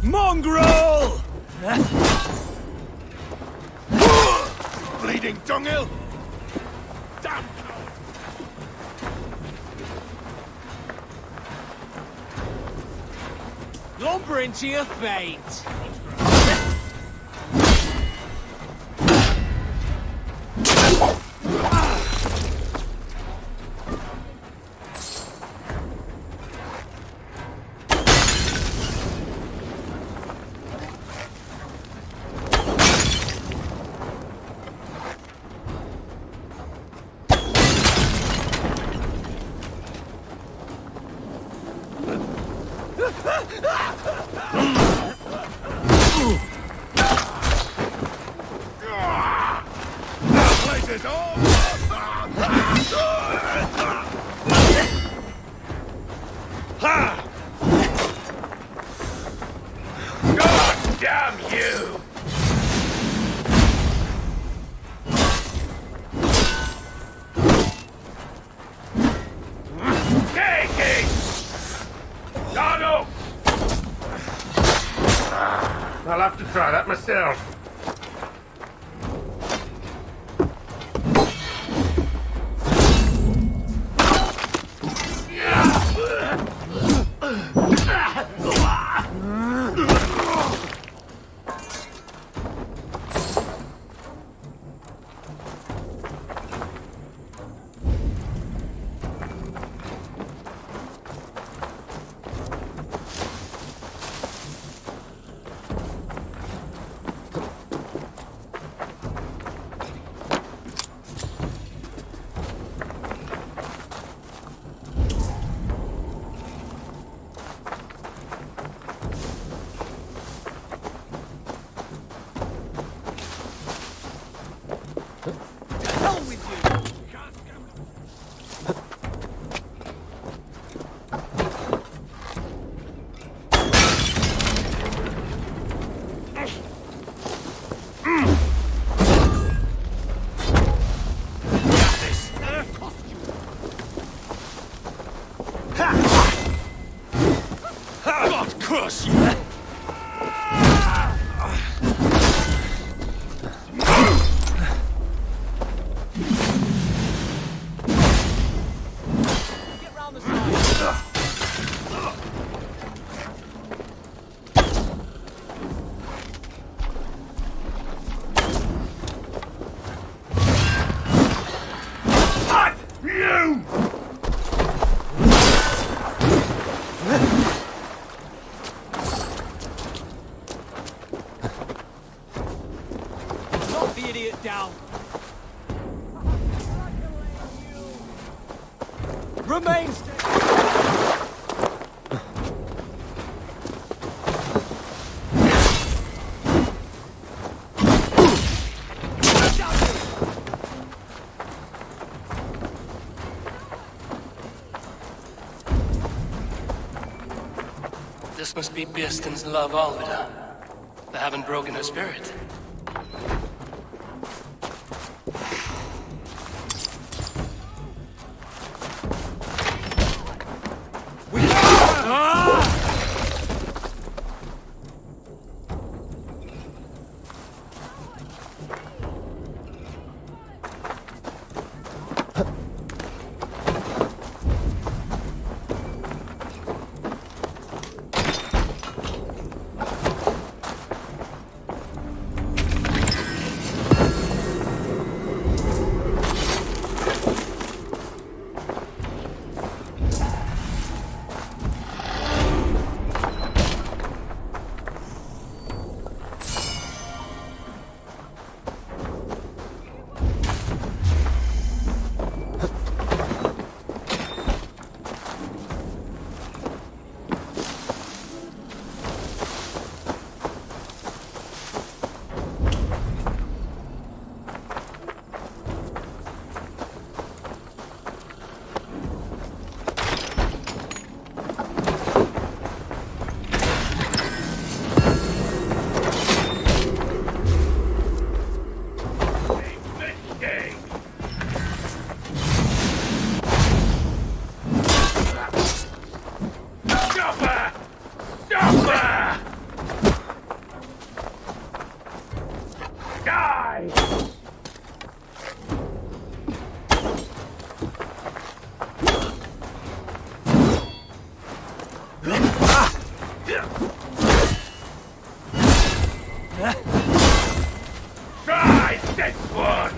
Mongrel! Bleeding dunghill! Damn coward! Lumbering to your fate! God damn you! Take it! Dado! I'll have to try that myself. Hell with you! God curse you! Get round the side. You! Knock the idiot down. Remain steady. This must be Birston's love Alvida. They haven't broken her spirit. Try this one!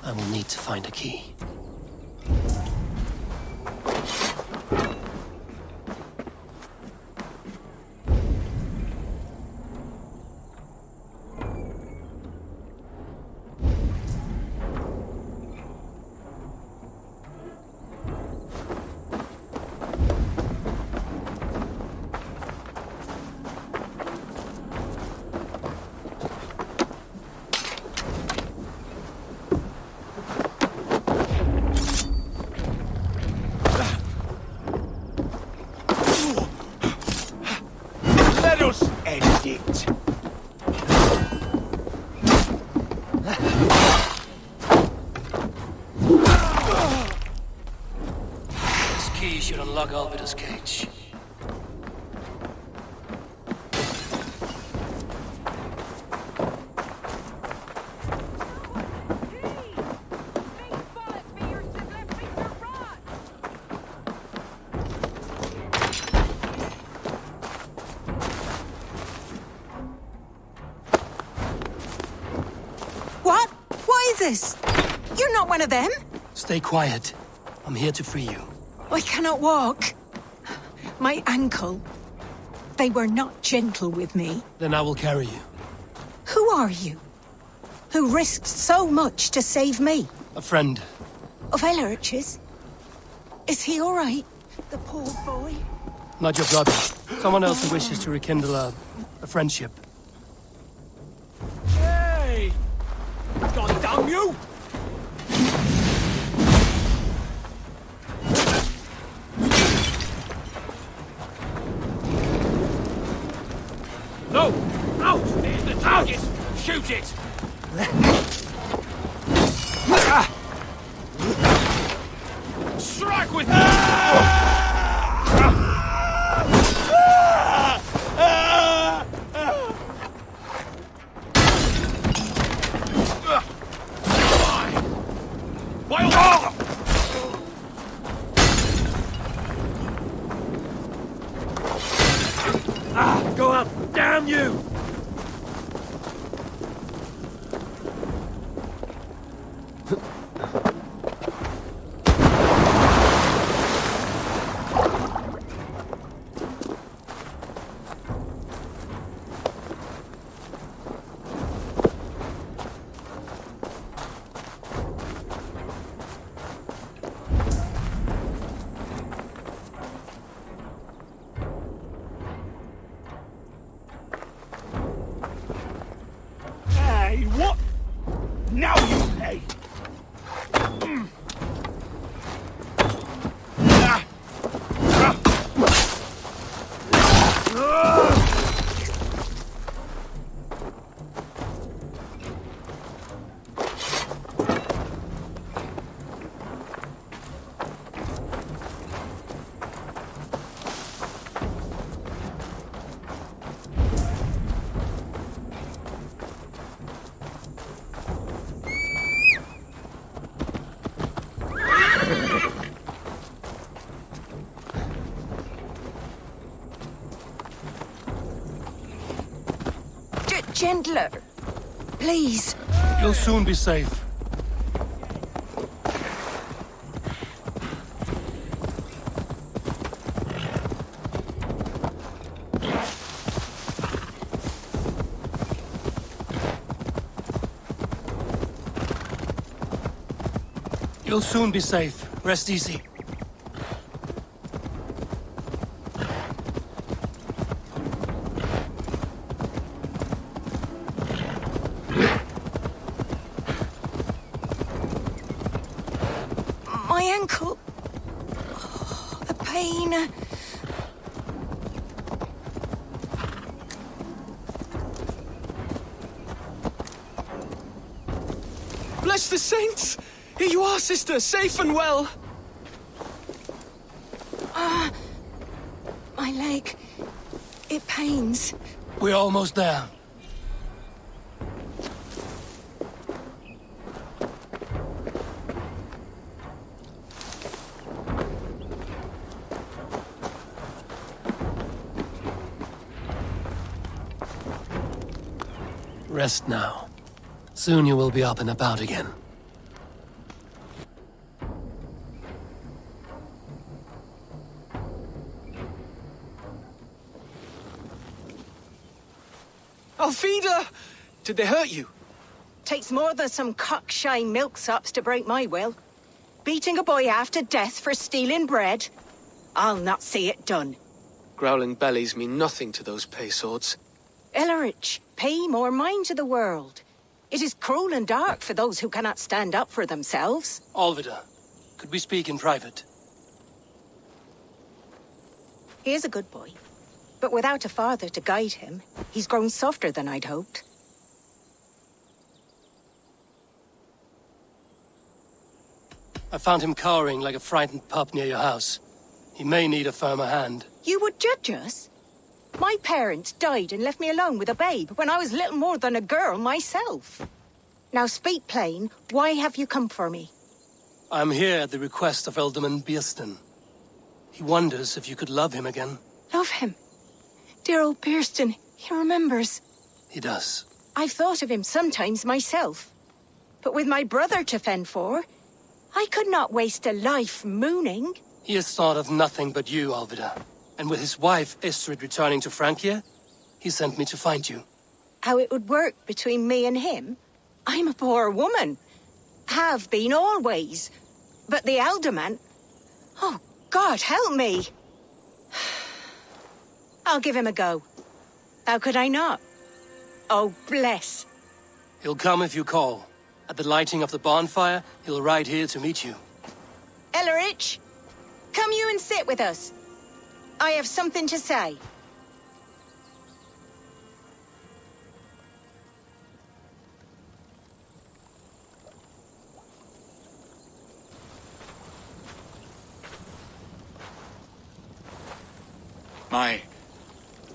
I will need to find a key. Let us end it. This key should unlock Alvida's cage. Jesus! You're not one of them? Stay quiet. I'm here to free you. I cannot walk. My ankle. They were not gentle with me. Then I will carry you. Who are you? Who risked so much to save me? A friend. Of Ellerich's? Is he all right? The poor boy? Not your brother. Someone else who wishes to rekindle a friendship. Hey! God damn you! No! Out! There's the target! Shoot it! Strike with Go up! Damn you! Hey, what? Now you pay! Gentler. Please. You'll soon be safe. You'll soon be safe. Rest easy. My ankle. Oh, the pain. Bless the saints! Here you are, sister, safe and well. My leg. It pains. We're almost there. Rest now. Soon you will be up and about again. Alfida! Did they hurt you? Takes more than some cockshy milksops to break my will. Beating a boy half to death for stealing bread? I'll not see it done. Growling bellies mean nothing to those pay swords. Ellerich, pay more mind to the world. It is cruel and dark for those who cannot stand up for themselves. Alvida, could we speak in private? He is a good boy. But without a father to guide him, he's grown softer than I'd hoped. I found him cowering like a frightened pup near your house. He may need a firmer hand. You would judge us? My parents died and left me alone with a babe when I was little more than a girl myself. Now speak plain, why have you come for me? I'm here at the request of Ealdorman Bierston. He wonders if you could love him again. Love him? Dear old Bierston, he remembers. He does. I've thought of him sometimes myself. But with my brother to fend for, I could not waste a life mooning. He has thought of nothing but you, Alvida. And with his wife, Estrid, returning to Francia, he sent me to find you. How it would work between me and him? I'm a poor woman. Have been always. But the alderman... Oh, God, help me! I'll give him a go. How could I not? Oh, bless. He'll come if you call. At the lighting of the bonfire, he'll ride here to meet you. Ellerich, come you and sit with us. I have something to say.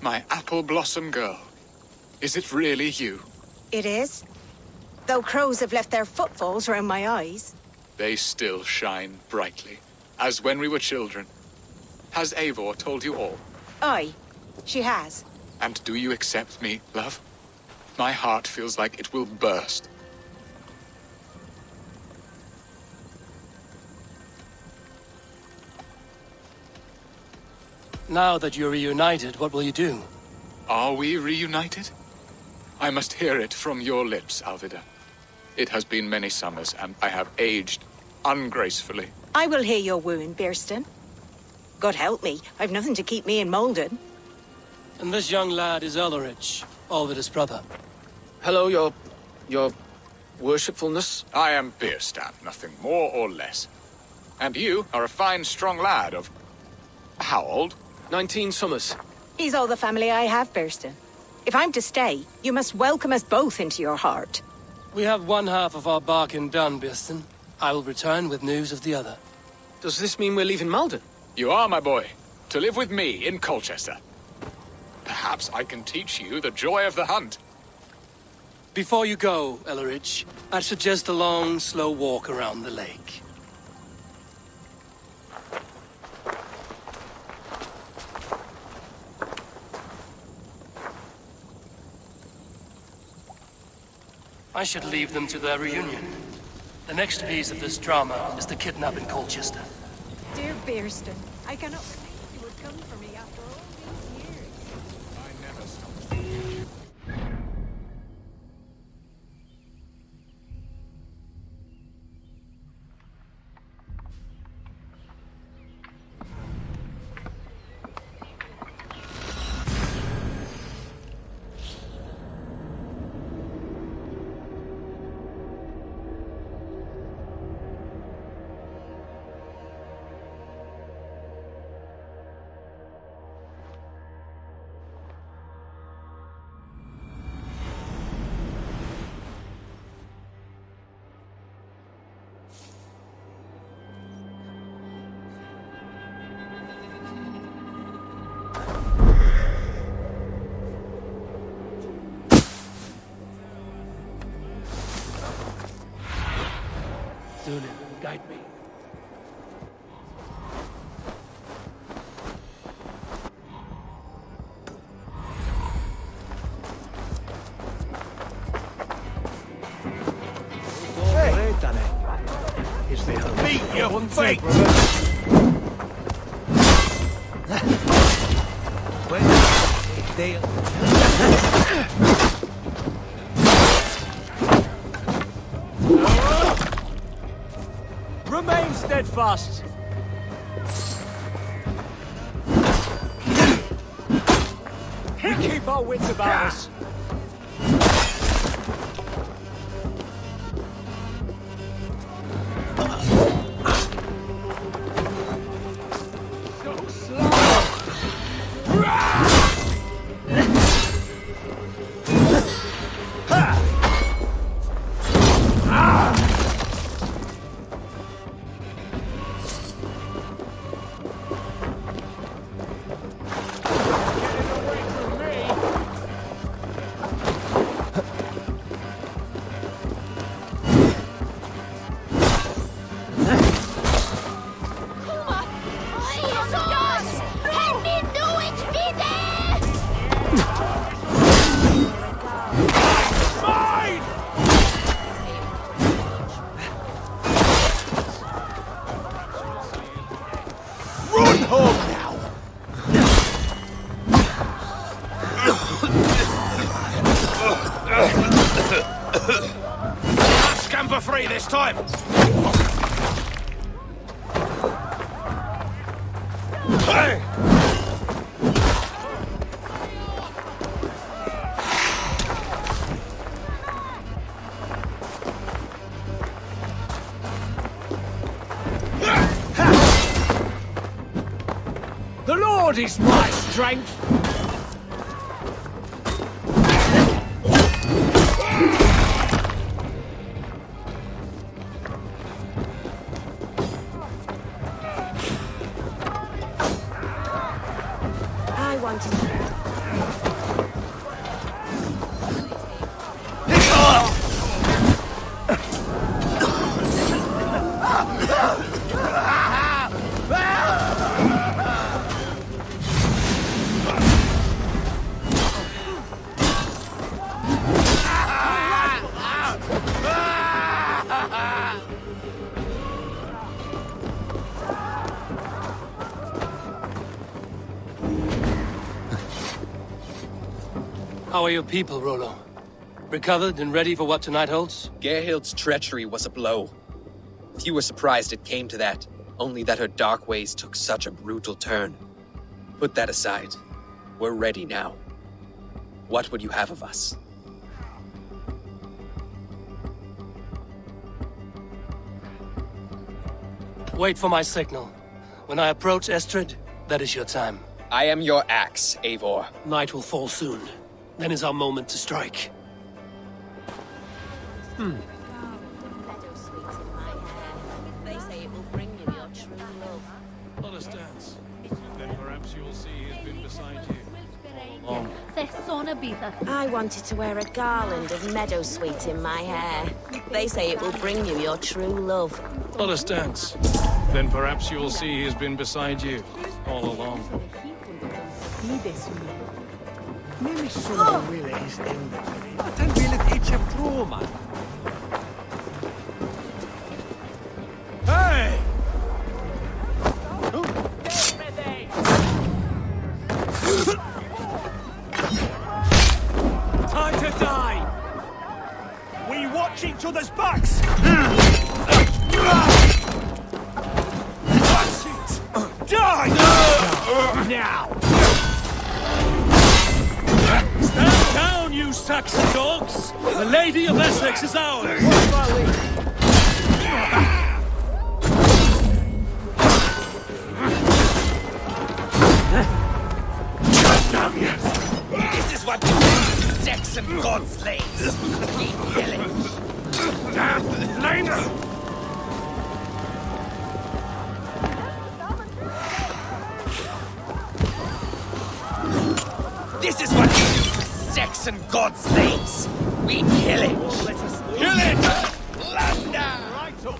My apple blossom girl. Is it really you? It is. Though crows have left their footfalls round my eyes. They still shine brightly, as when we were children. Has Eivor told you all? Aye, she has. And do you accept me, love? My heart feels like it will burst. Now that you're reunited, what will you do? Are we reunited? I must hear it from your lips, Alvida. It has been many summers, and I have aged ungracefully. I will hear your wooing, Birston. God help me, I've nothing to keep me in Malden. And this young lad is Ellerich, Alvida's brother. Hello, your worshipfulness. I am Birstan, nothing more or less. And you are a fine, strong lad of... how old? 19 summers. He's all the family I have, Birston. If I'm to stay, you must welcome us both into your heart. We have one half of our bargain done, Birston. I will return with news of the other. Does this mean we're leaving Malden? You are, my boy, to live with me in Colchester. Perhaps I can teach you the joy of the hunt. Before you go, Ellerich, I'd suggest a long, slow walk around the lake. I should leave them to their reunion. The next piece of this drama is the kidnap in Colchester. Dear Birston, I cannot believe you would come for me after all these years. I never stopped. Zulin, guide me. Is there a Meet your fate! They... Remain steadfast. We keep our wits about us. free this time! Hey! The Lord is my strength! I wanted How are your people, Rollo? Recovered and ready for what tonight holds? Gerhild's treachery was a blow. Few were surprised it came to that, only that her dark ways took such a brutal turn. Put that aside. We're ready now. What would you have of us? Wait for my signal. When I approach Estrid, that is your time. I am your axe, Eivor. Night will fall soon. Then is our moment to strike. They say it will bring you your true love. Let us dance. Then perhaps you'll see he's been beside you all along. I wanted to wear a garland of meadowsweet in my hair. They say it will bring you your true love. Let us dance. Then perhaps you'll see he's been beside you all along. Nemi sono wille is ende. Den vill ett itche man. Hey! Time to die! We watch each other's backs! That's it! Die! Now! Stand down, you Saxon dogs! The Lady of Essexe is ours! Damn you! This is what Saxon god slays! We pillage! Damn flames! This is what Saxon god slays! We pillage! Pillage! Plunder! Right up!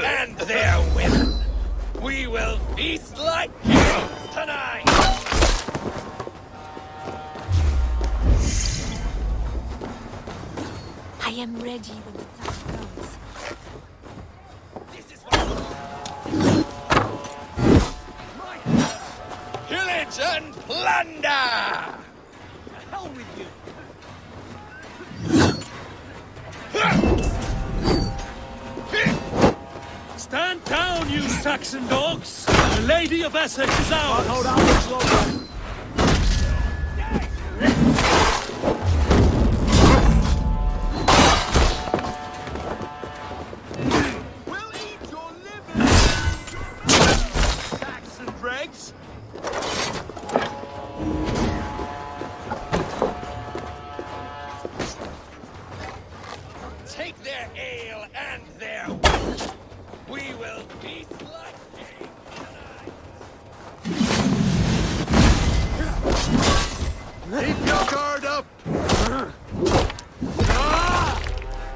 And their women! We will feast like kings tonight! I am ready when the time comes. This is what... Pillage and plunder! The hell with you! Stand down, you Saxon dogs! The Lady of Essexe is ours! Hold on much longer. We'll eat your liver! Saxon dregs! Take their ale and their... We will feast like kings tonight! Keep your guard up!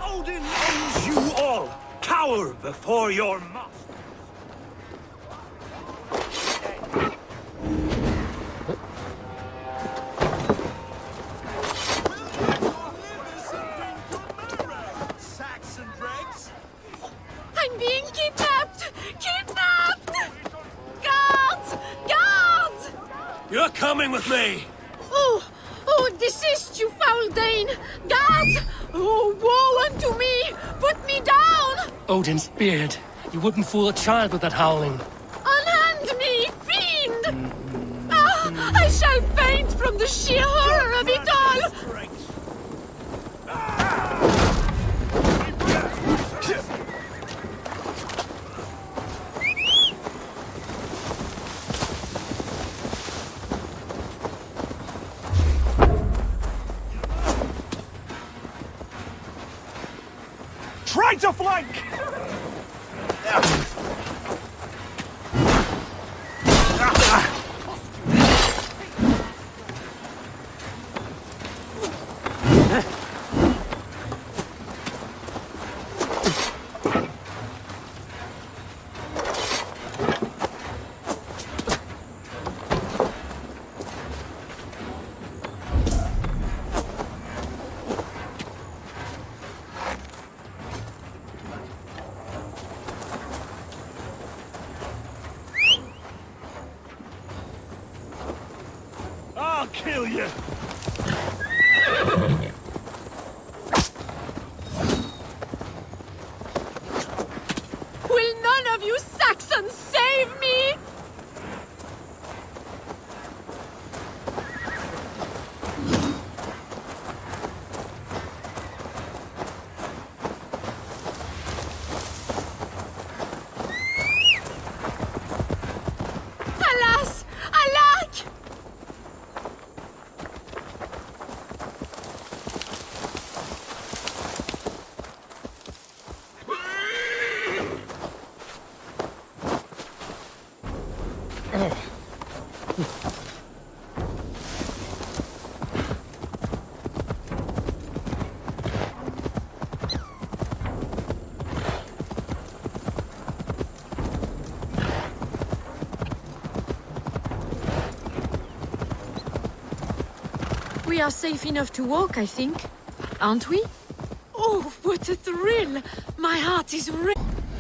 Odin owns you all! Cower before your master! Kidnapped! Kidnapped! Guards! Guards! You're coming with me! Oh! Oh, desist, you foul Dane! Guards! Oh, woe unto me! Put me down! Odin's beard. You wouldn't fool a child with that howling. Unhand me, fiend! Ah, I shall faint from the sheer horror of it all! Try to flank! I'll kill you! Will none of you Saxons save me? Alas! Alack! We are safe enough to walk, I think. Aren't we? Oh, what a thrill! My heart is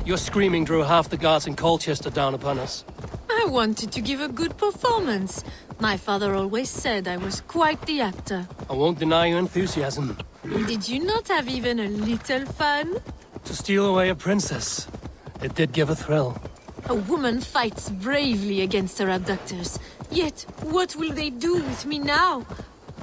Your screaming drew half the guards in Colchester down upon us. I wanted to give a good performance. My father always said I was quite the actor. I won't deny your enthusiasm. Did you not have even a little fun? To steal away a princess. It did give a thrill. A woman fights bravely against her abductors. Yet, what will they do with me now?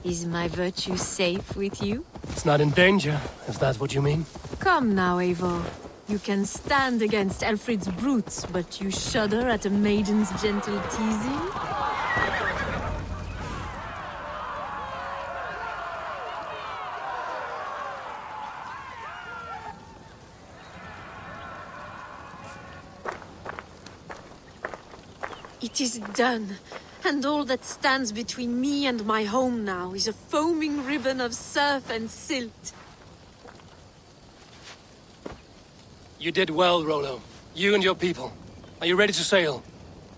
Is my virtue safe with you? It's not in danger, if that's what you mean. Come now, Eivor. You can stand against Alfred's brutes, but you shudder at a maiden's gentle teasing? It is done, and all that stands between me and my home now is a foaming ribbon of surf and silt. You did well, Rollo. You and your people. Are you ready to sail?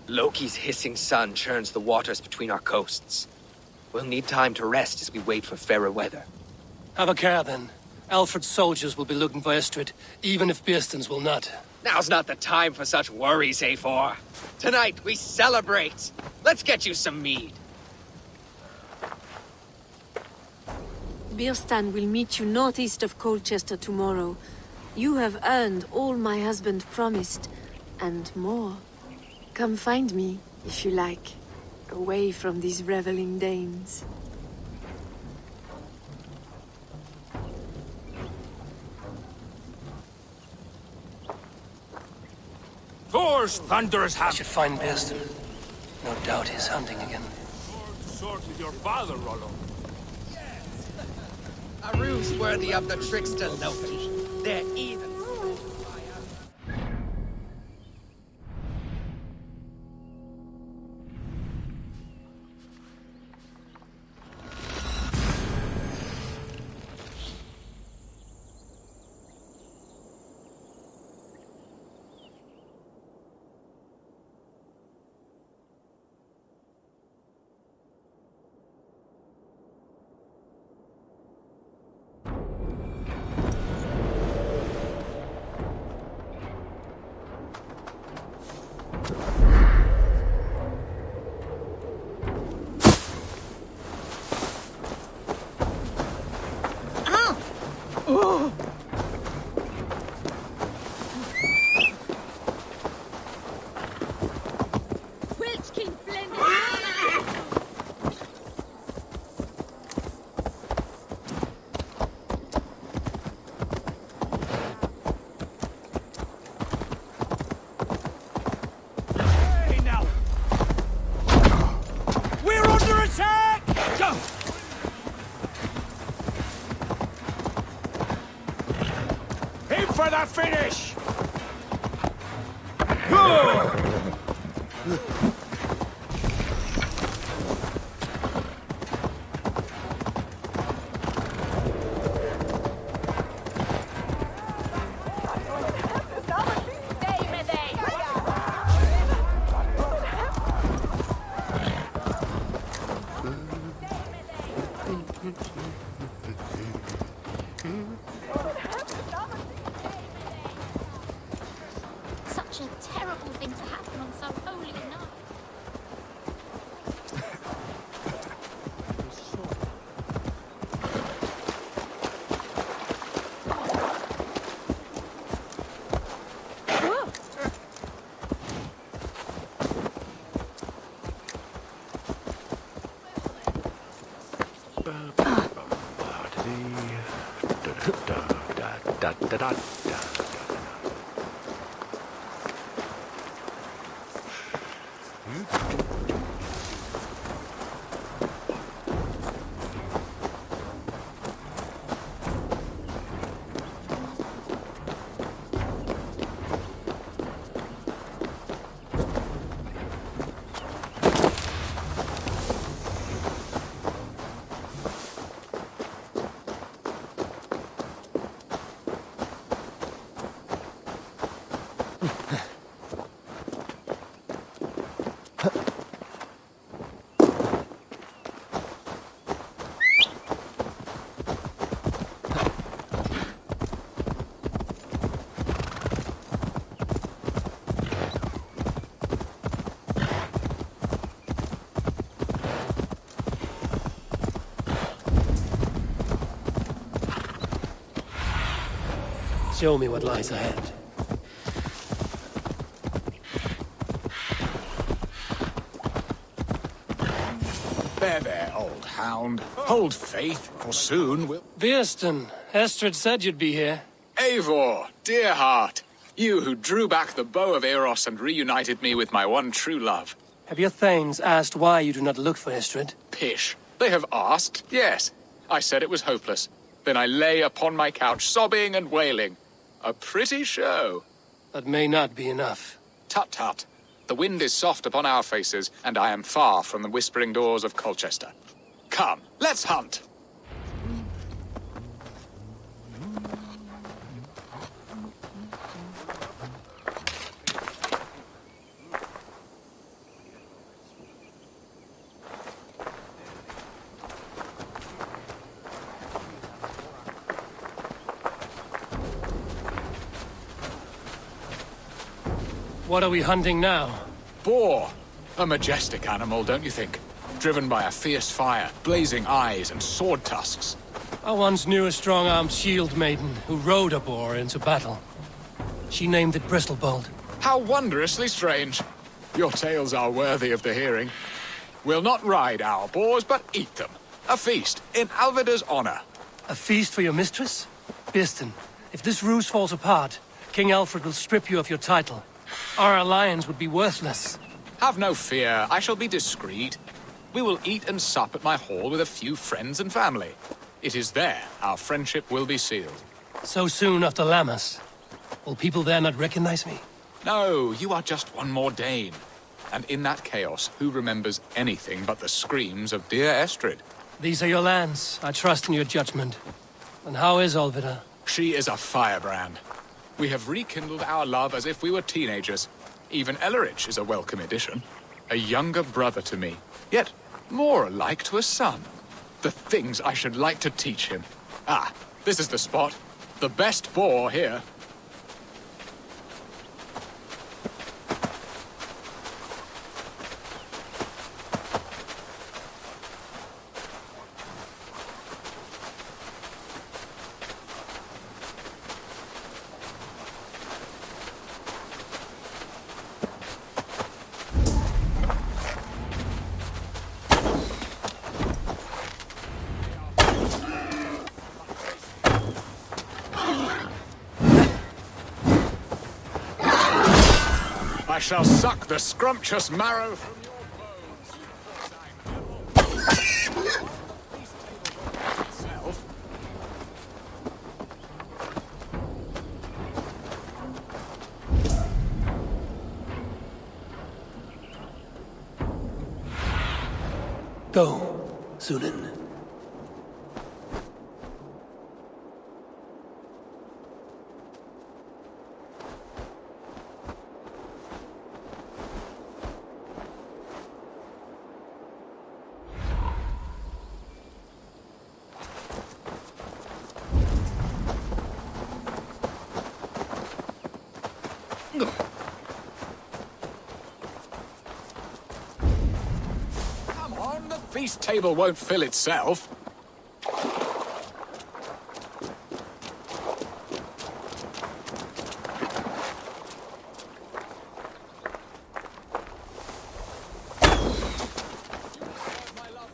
Loki's hissing sun churns the waters between our coasts. We'll need time to rest as we wait for fairer weather. Have a care, then. Alfred's soldiers will be looking for Estrid, even if Bearstons will not. Now's not the time for such worries, A4. Tonight, we celebrate. Let's get you some mead. Birstan will meet you northeast of Colchester tomorrow. You have earned all my husband promised, and more. Come find me, if you like, away from these reveling Danes. Thor's thunderous I should find Bearston. No doubt he's hunting again. sword with your father, Rollo. A ruse worthy of the trickster Loki. They're even. terrible thing to happen on so holy a night. Show me what lies ahead. There, old hound. Hold faith, for soon we'll... Bearston, Estrid said you'd be here. Eivor, dear heart. You who drew back the bow of Eros and reunited me with my one true love. Have your thanes asked why you do not look for Estrid? Pish. They have asked, yes. I said it was hopeless. Then I lay upon my couch, sobbing and wailing. A pretty show. That may not be enough. Tut-tut. The wind is soft upon our faces, and I am far from the whispering doors of Colchester. Come, let's hunt! What are we hunting now? Boar. A majestic animal, don't you think? Driven by a fierce fire, blazing eyes, and sword tusks. I once knew a strong-armed shield maiden who rode a boar into battle. She named it Bristolbolt. How wondrously strange. Your tales are worthy of the hearing. We'll not ride our boars, but eat them. A feast, in Alvida's honor. A feast for your mistress? Bearston, if this ruse falls apart, King Alfred will strip you of your title. Our alliance would be worthless. Have no fear, I shall be discreet. We will eat and sup at my hall with a few friends and family. It is there our friendship will be sealed. So soon after Lammas? Will people there not recognize me? No, you are just one more Dane. And in that chaos, who remembers anything but the screams of dear Estrid? These are your lands. I trust in your judgment. And how is Alvida? She is a firebrand. We have rekindled our love as if we were teenagers. Even Ellerich is a welcome addition. A younger brother to me, yet more alike to a son. The things I should like to teach him. Ah, this is the spot. The best boar here. I shall suck the scrumptious marrow from your bones. Go, Sunan. feast table won't fill itself.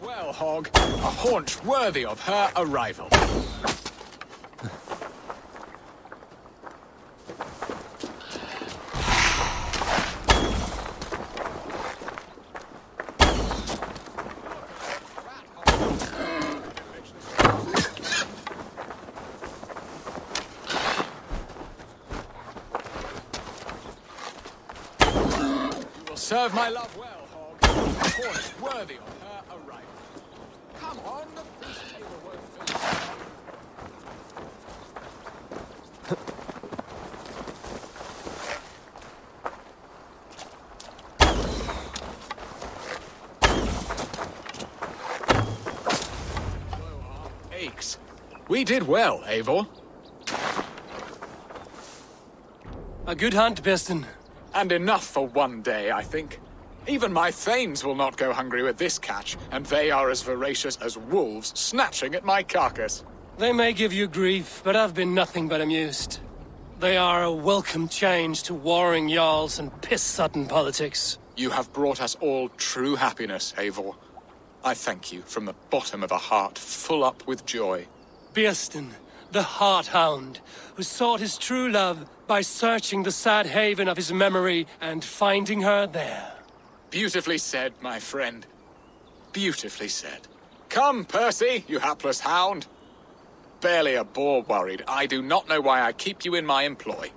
Well, Hog, a haunch worthy of her arrival. Serve my love well, Hog. A haunch worthy of her arrival. Come on, the feast table won't fill. Aches. We did well, Eivor. A good hunt, Bearson. And enough for one day, I think. Even my thanes will not go hungry with this catch, and they are as voracious as wolves snatching at my carcass. They may give you grief, but I've been nothing but amused. They are a welcome change to warring jarls and piss-sudden politics. You have brought us all true happiness, Eivor. I thank you from the bottom of a heart full up with joy. Bearson, the Heart-Hound, who sought his true love by searching the sad haven of his memory and finding her there. Beautifully said, my friend. Beautifully said. Come, Percy, you hapless hound. Barely a boar worried. I do not know why I keep you in my employ.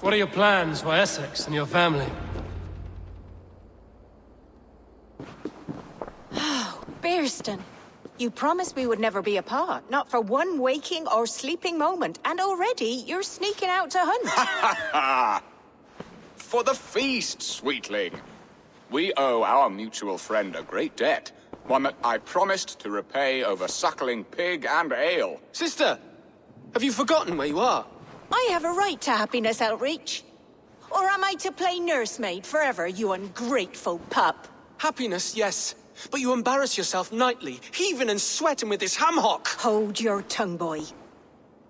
What are your plans for Essex and your family? Oh, Bearston. You promised we would never be apart, not for one waking or sleeping moment, and already you're sneaking out to hunt. For the feast, sweetling. We owe our mutual friend a great debt, one that I promised to repay over suckling pig and ale. Sister, have you forgotten where you are? I have a right to happiness, Outreach. Or am I to play nursemaid forever, you ungrateful pup? Happiness, yes. But you embarrass yourself nightly, heaving and sweating with this ham-hock. Hold your tongue, boy.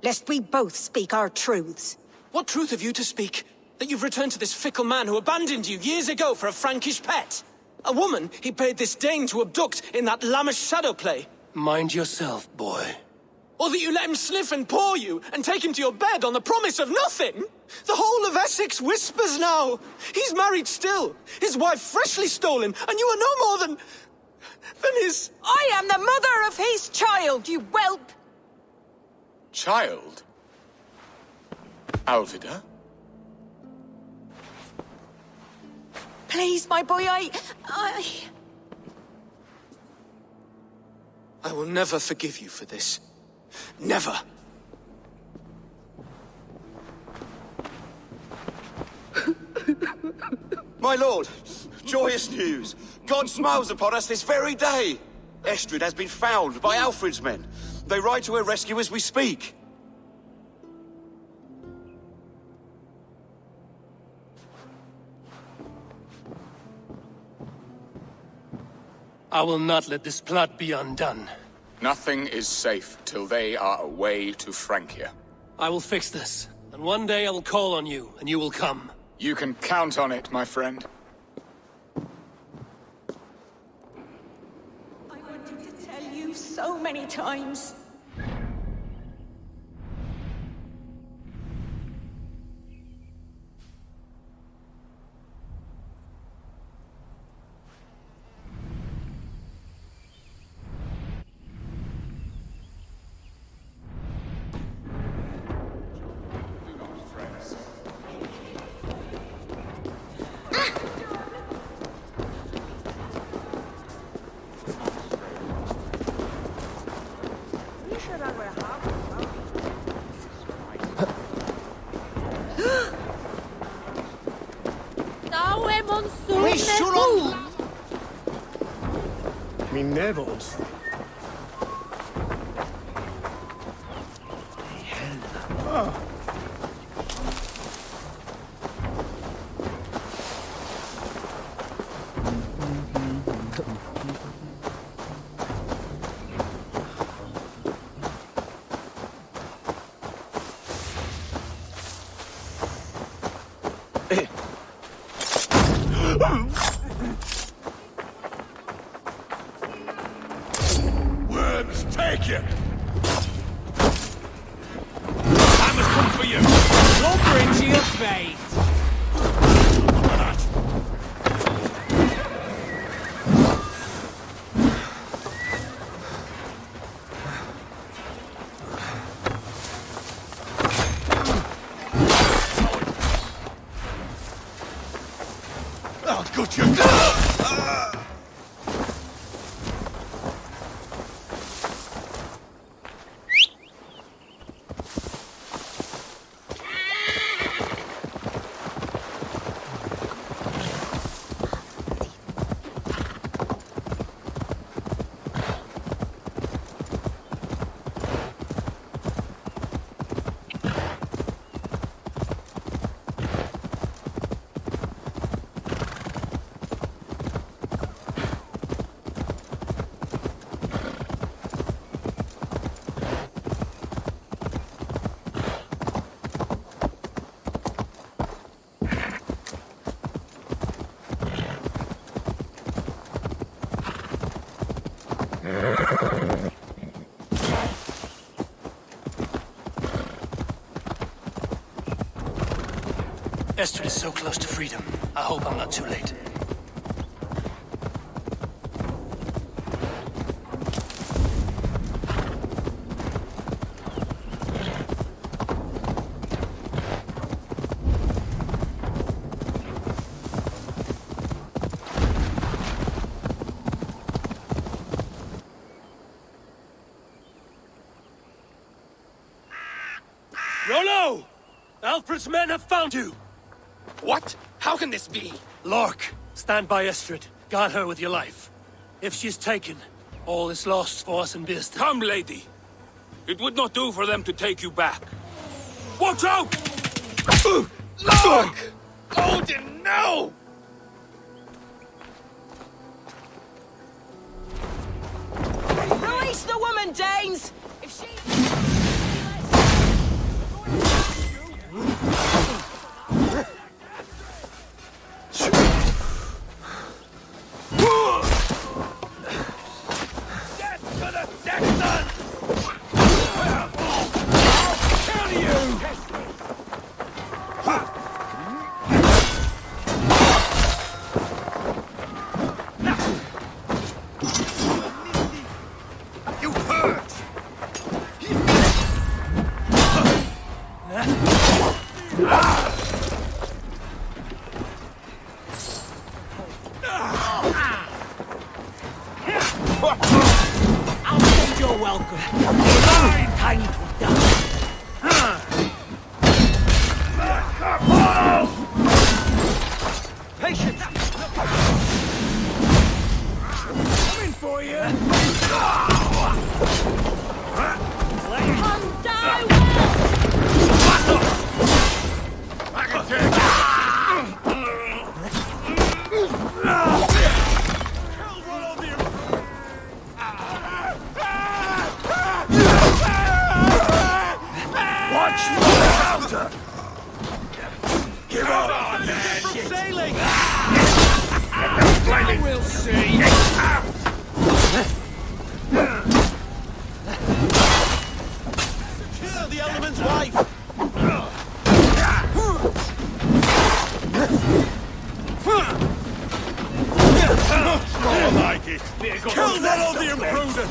Lest we both speak our truths. What truth have you to speak? That you've returned to this fickle man who abandoned you years ago for a Frankish pet? A woman he paid this Dane to abduct in that lammish shadow play? Mind yourself, boy. Or that you let him sniff and paw you, and take him to your bed on the promise of nothing? The whole of Essex whispers now. He's married still, his wife freshly stolen, and you are no more than his... I am the mother of his child, you whelp! Child? Alvida? Please, my boy, I will never forgive you for this. Never. My lord, joyous news. God smiles upon us this very day. Estrid has been found by Alfred's men. They ride to her rescue as we speak. I will not let this plot be undone. Nothing is safe till they are away to Francia. I will fix this, and one day I will call on you, and you will come. You can count on it, my friend. I wanted to tell you so many times. Mi nevels. Worms, take it! Hammers come for you! Lumber into your fate! Oh, good you! Estrid is so close to freedom. I hope I'm not too late. Rollo! Alfred's men have found you! What? How can this be? Lork, stand by Estrid. Guard her with your life. If she's taken, all is lost for us in Bearston. Come, lady. It would not do for them to take you back. Watch out! Lork! Odin, no! Release the woman, Danes! If she... I'll send your welcome. Time to die. Patience. Coming for you. nothing! We'll see! Secure the Alderman's wife! More like it! Kill Rollo the Imprudent!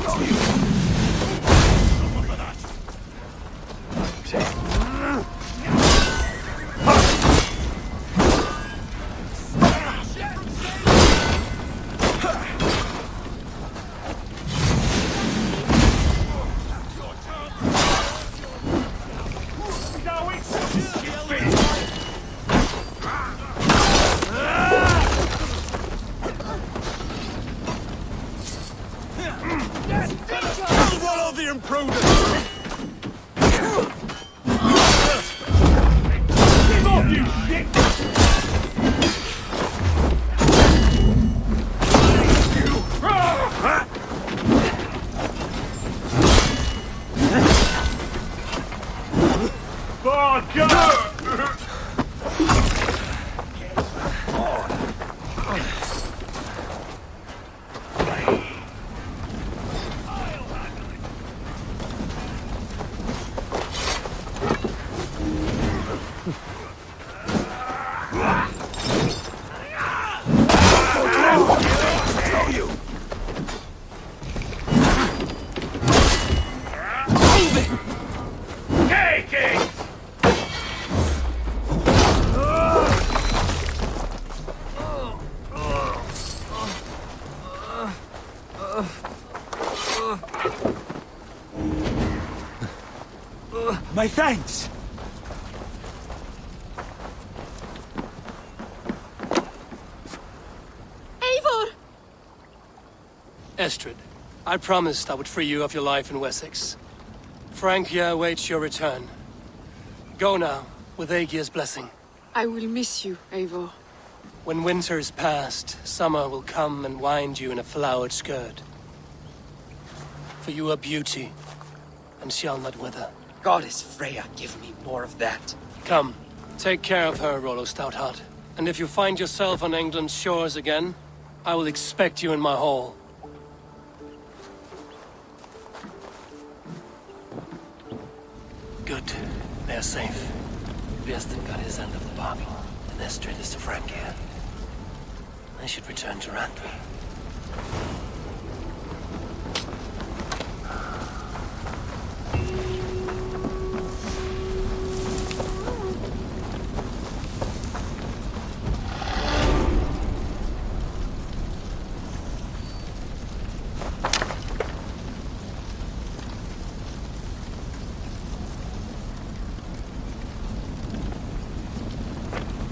Rollo the Imprudent! Give off, you shit! My thanks! Eivor! Estrid, I promised I would free you of your life in Essexe. Francia awaits your return. Go now, with Aegir's blessing. I will miss you, Eivor. When winter is past, summer will come and wind you in a flowered skirt. For you are beauty, and shall not wither. Goddess Freya, give me more of that. Come, take care of her, Rollo Stoutheart. And if you find yourself on England's shores again, I will expect you in my hall. Good. They are safe. Bjersten got his end of the bargain, and Estrid is to Francia. I should return to Randvi.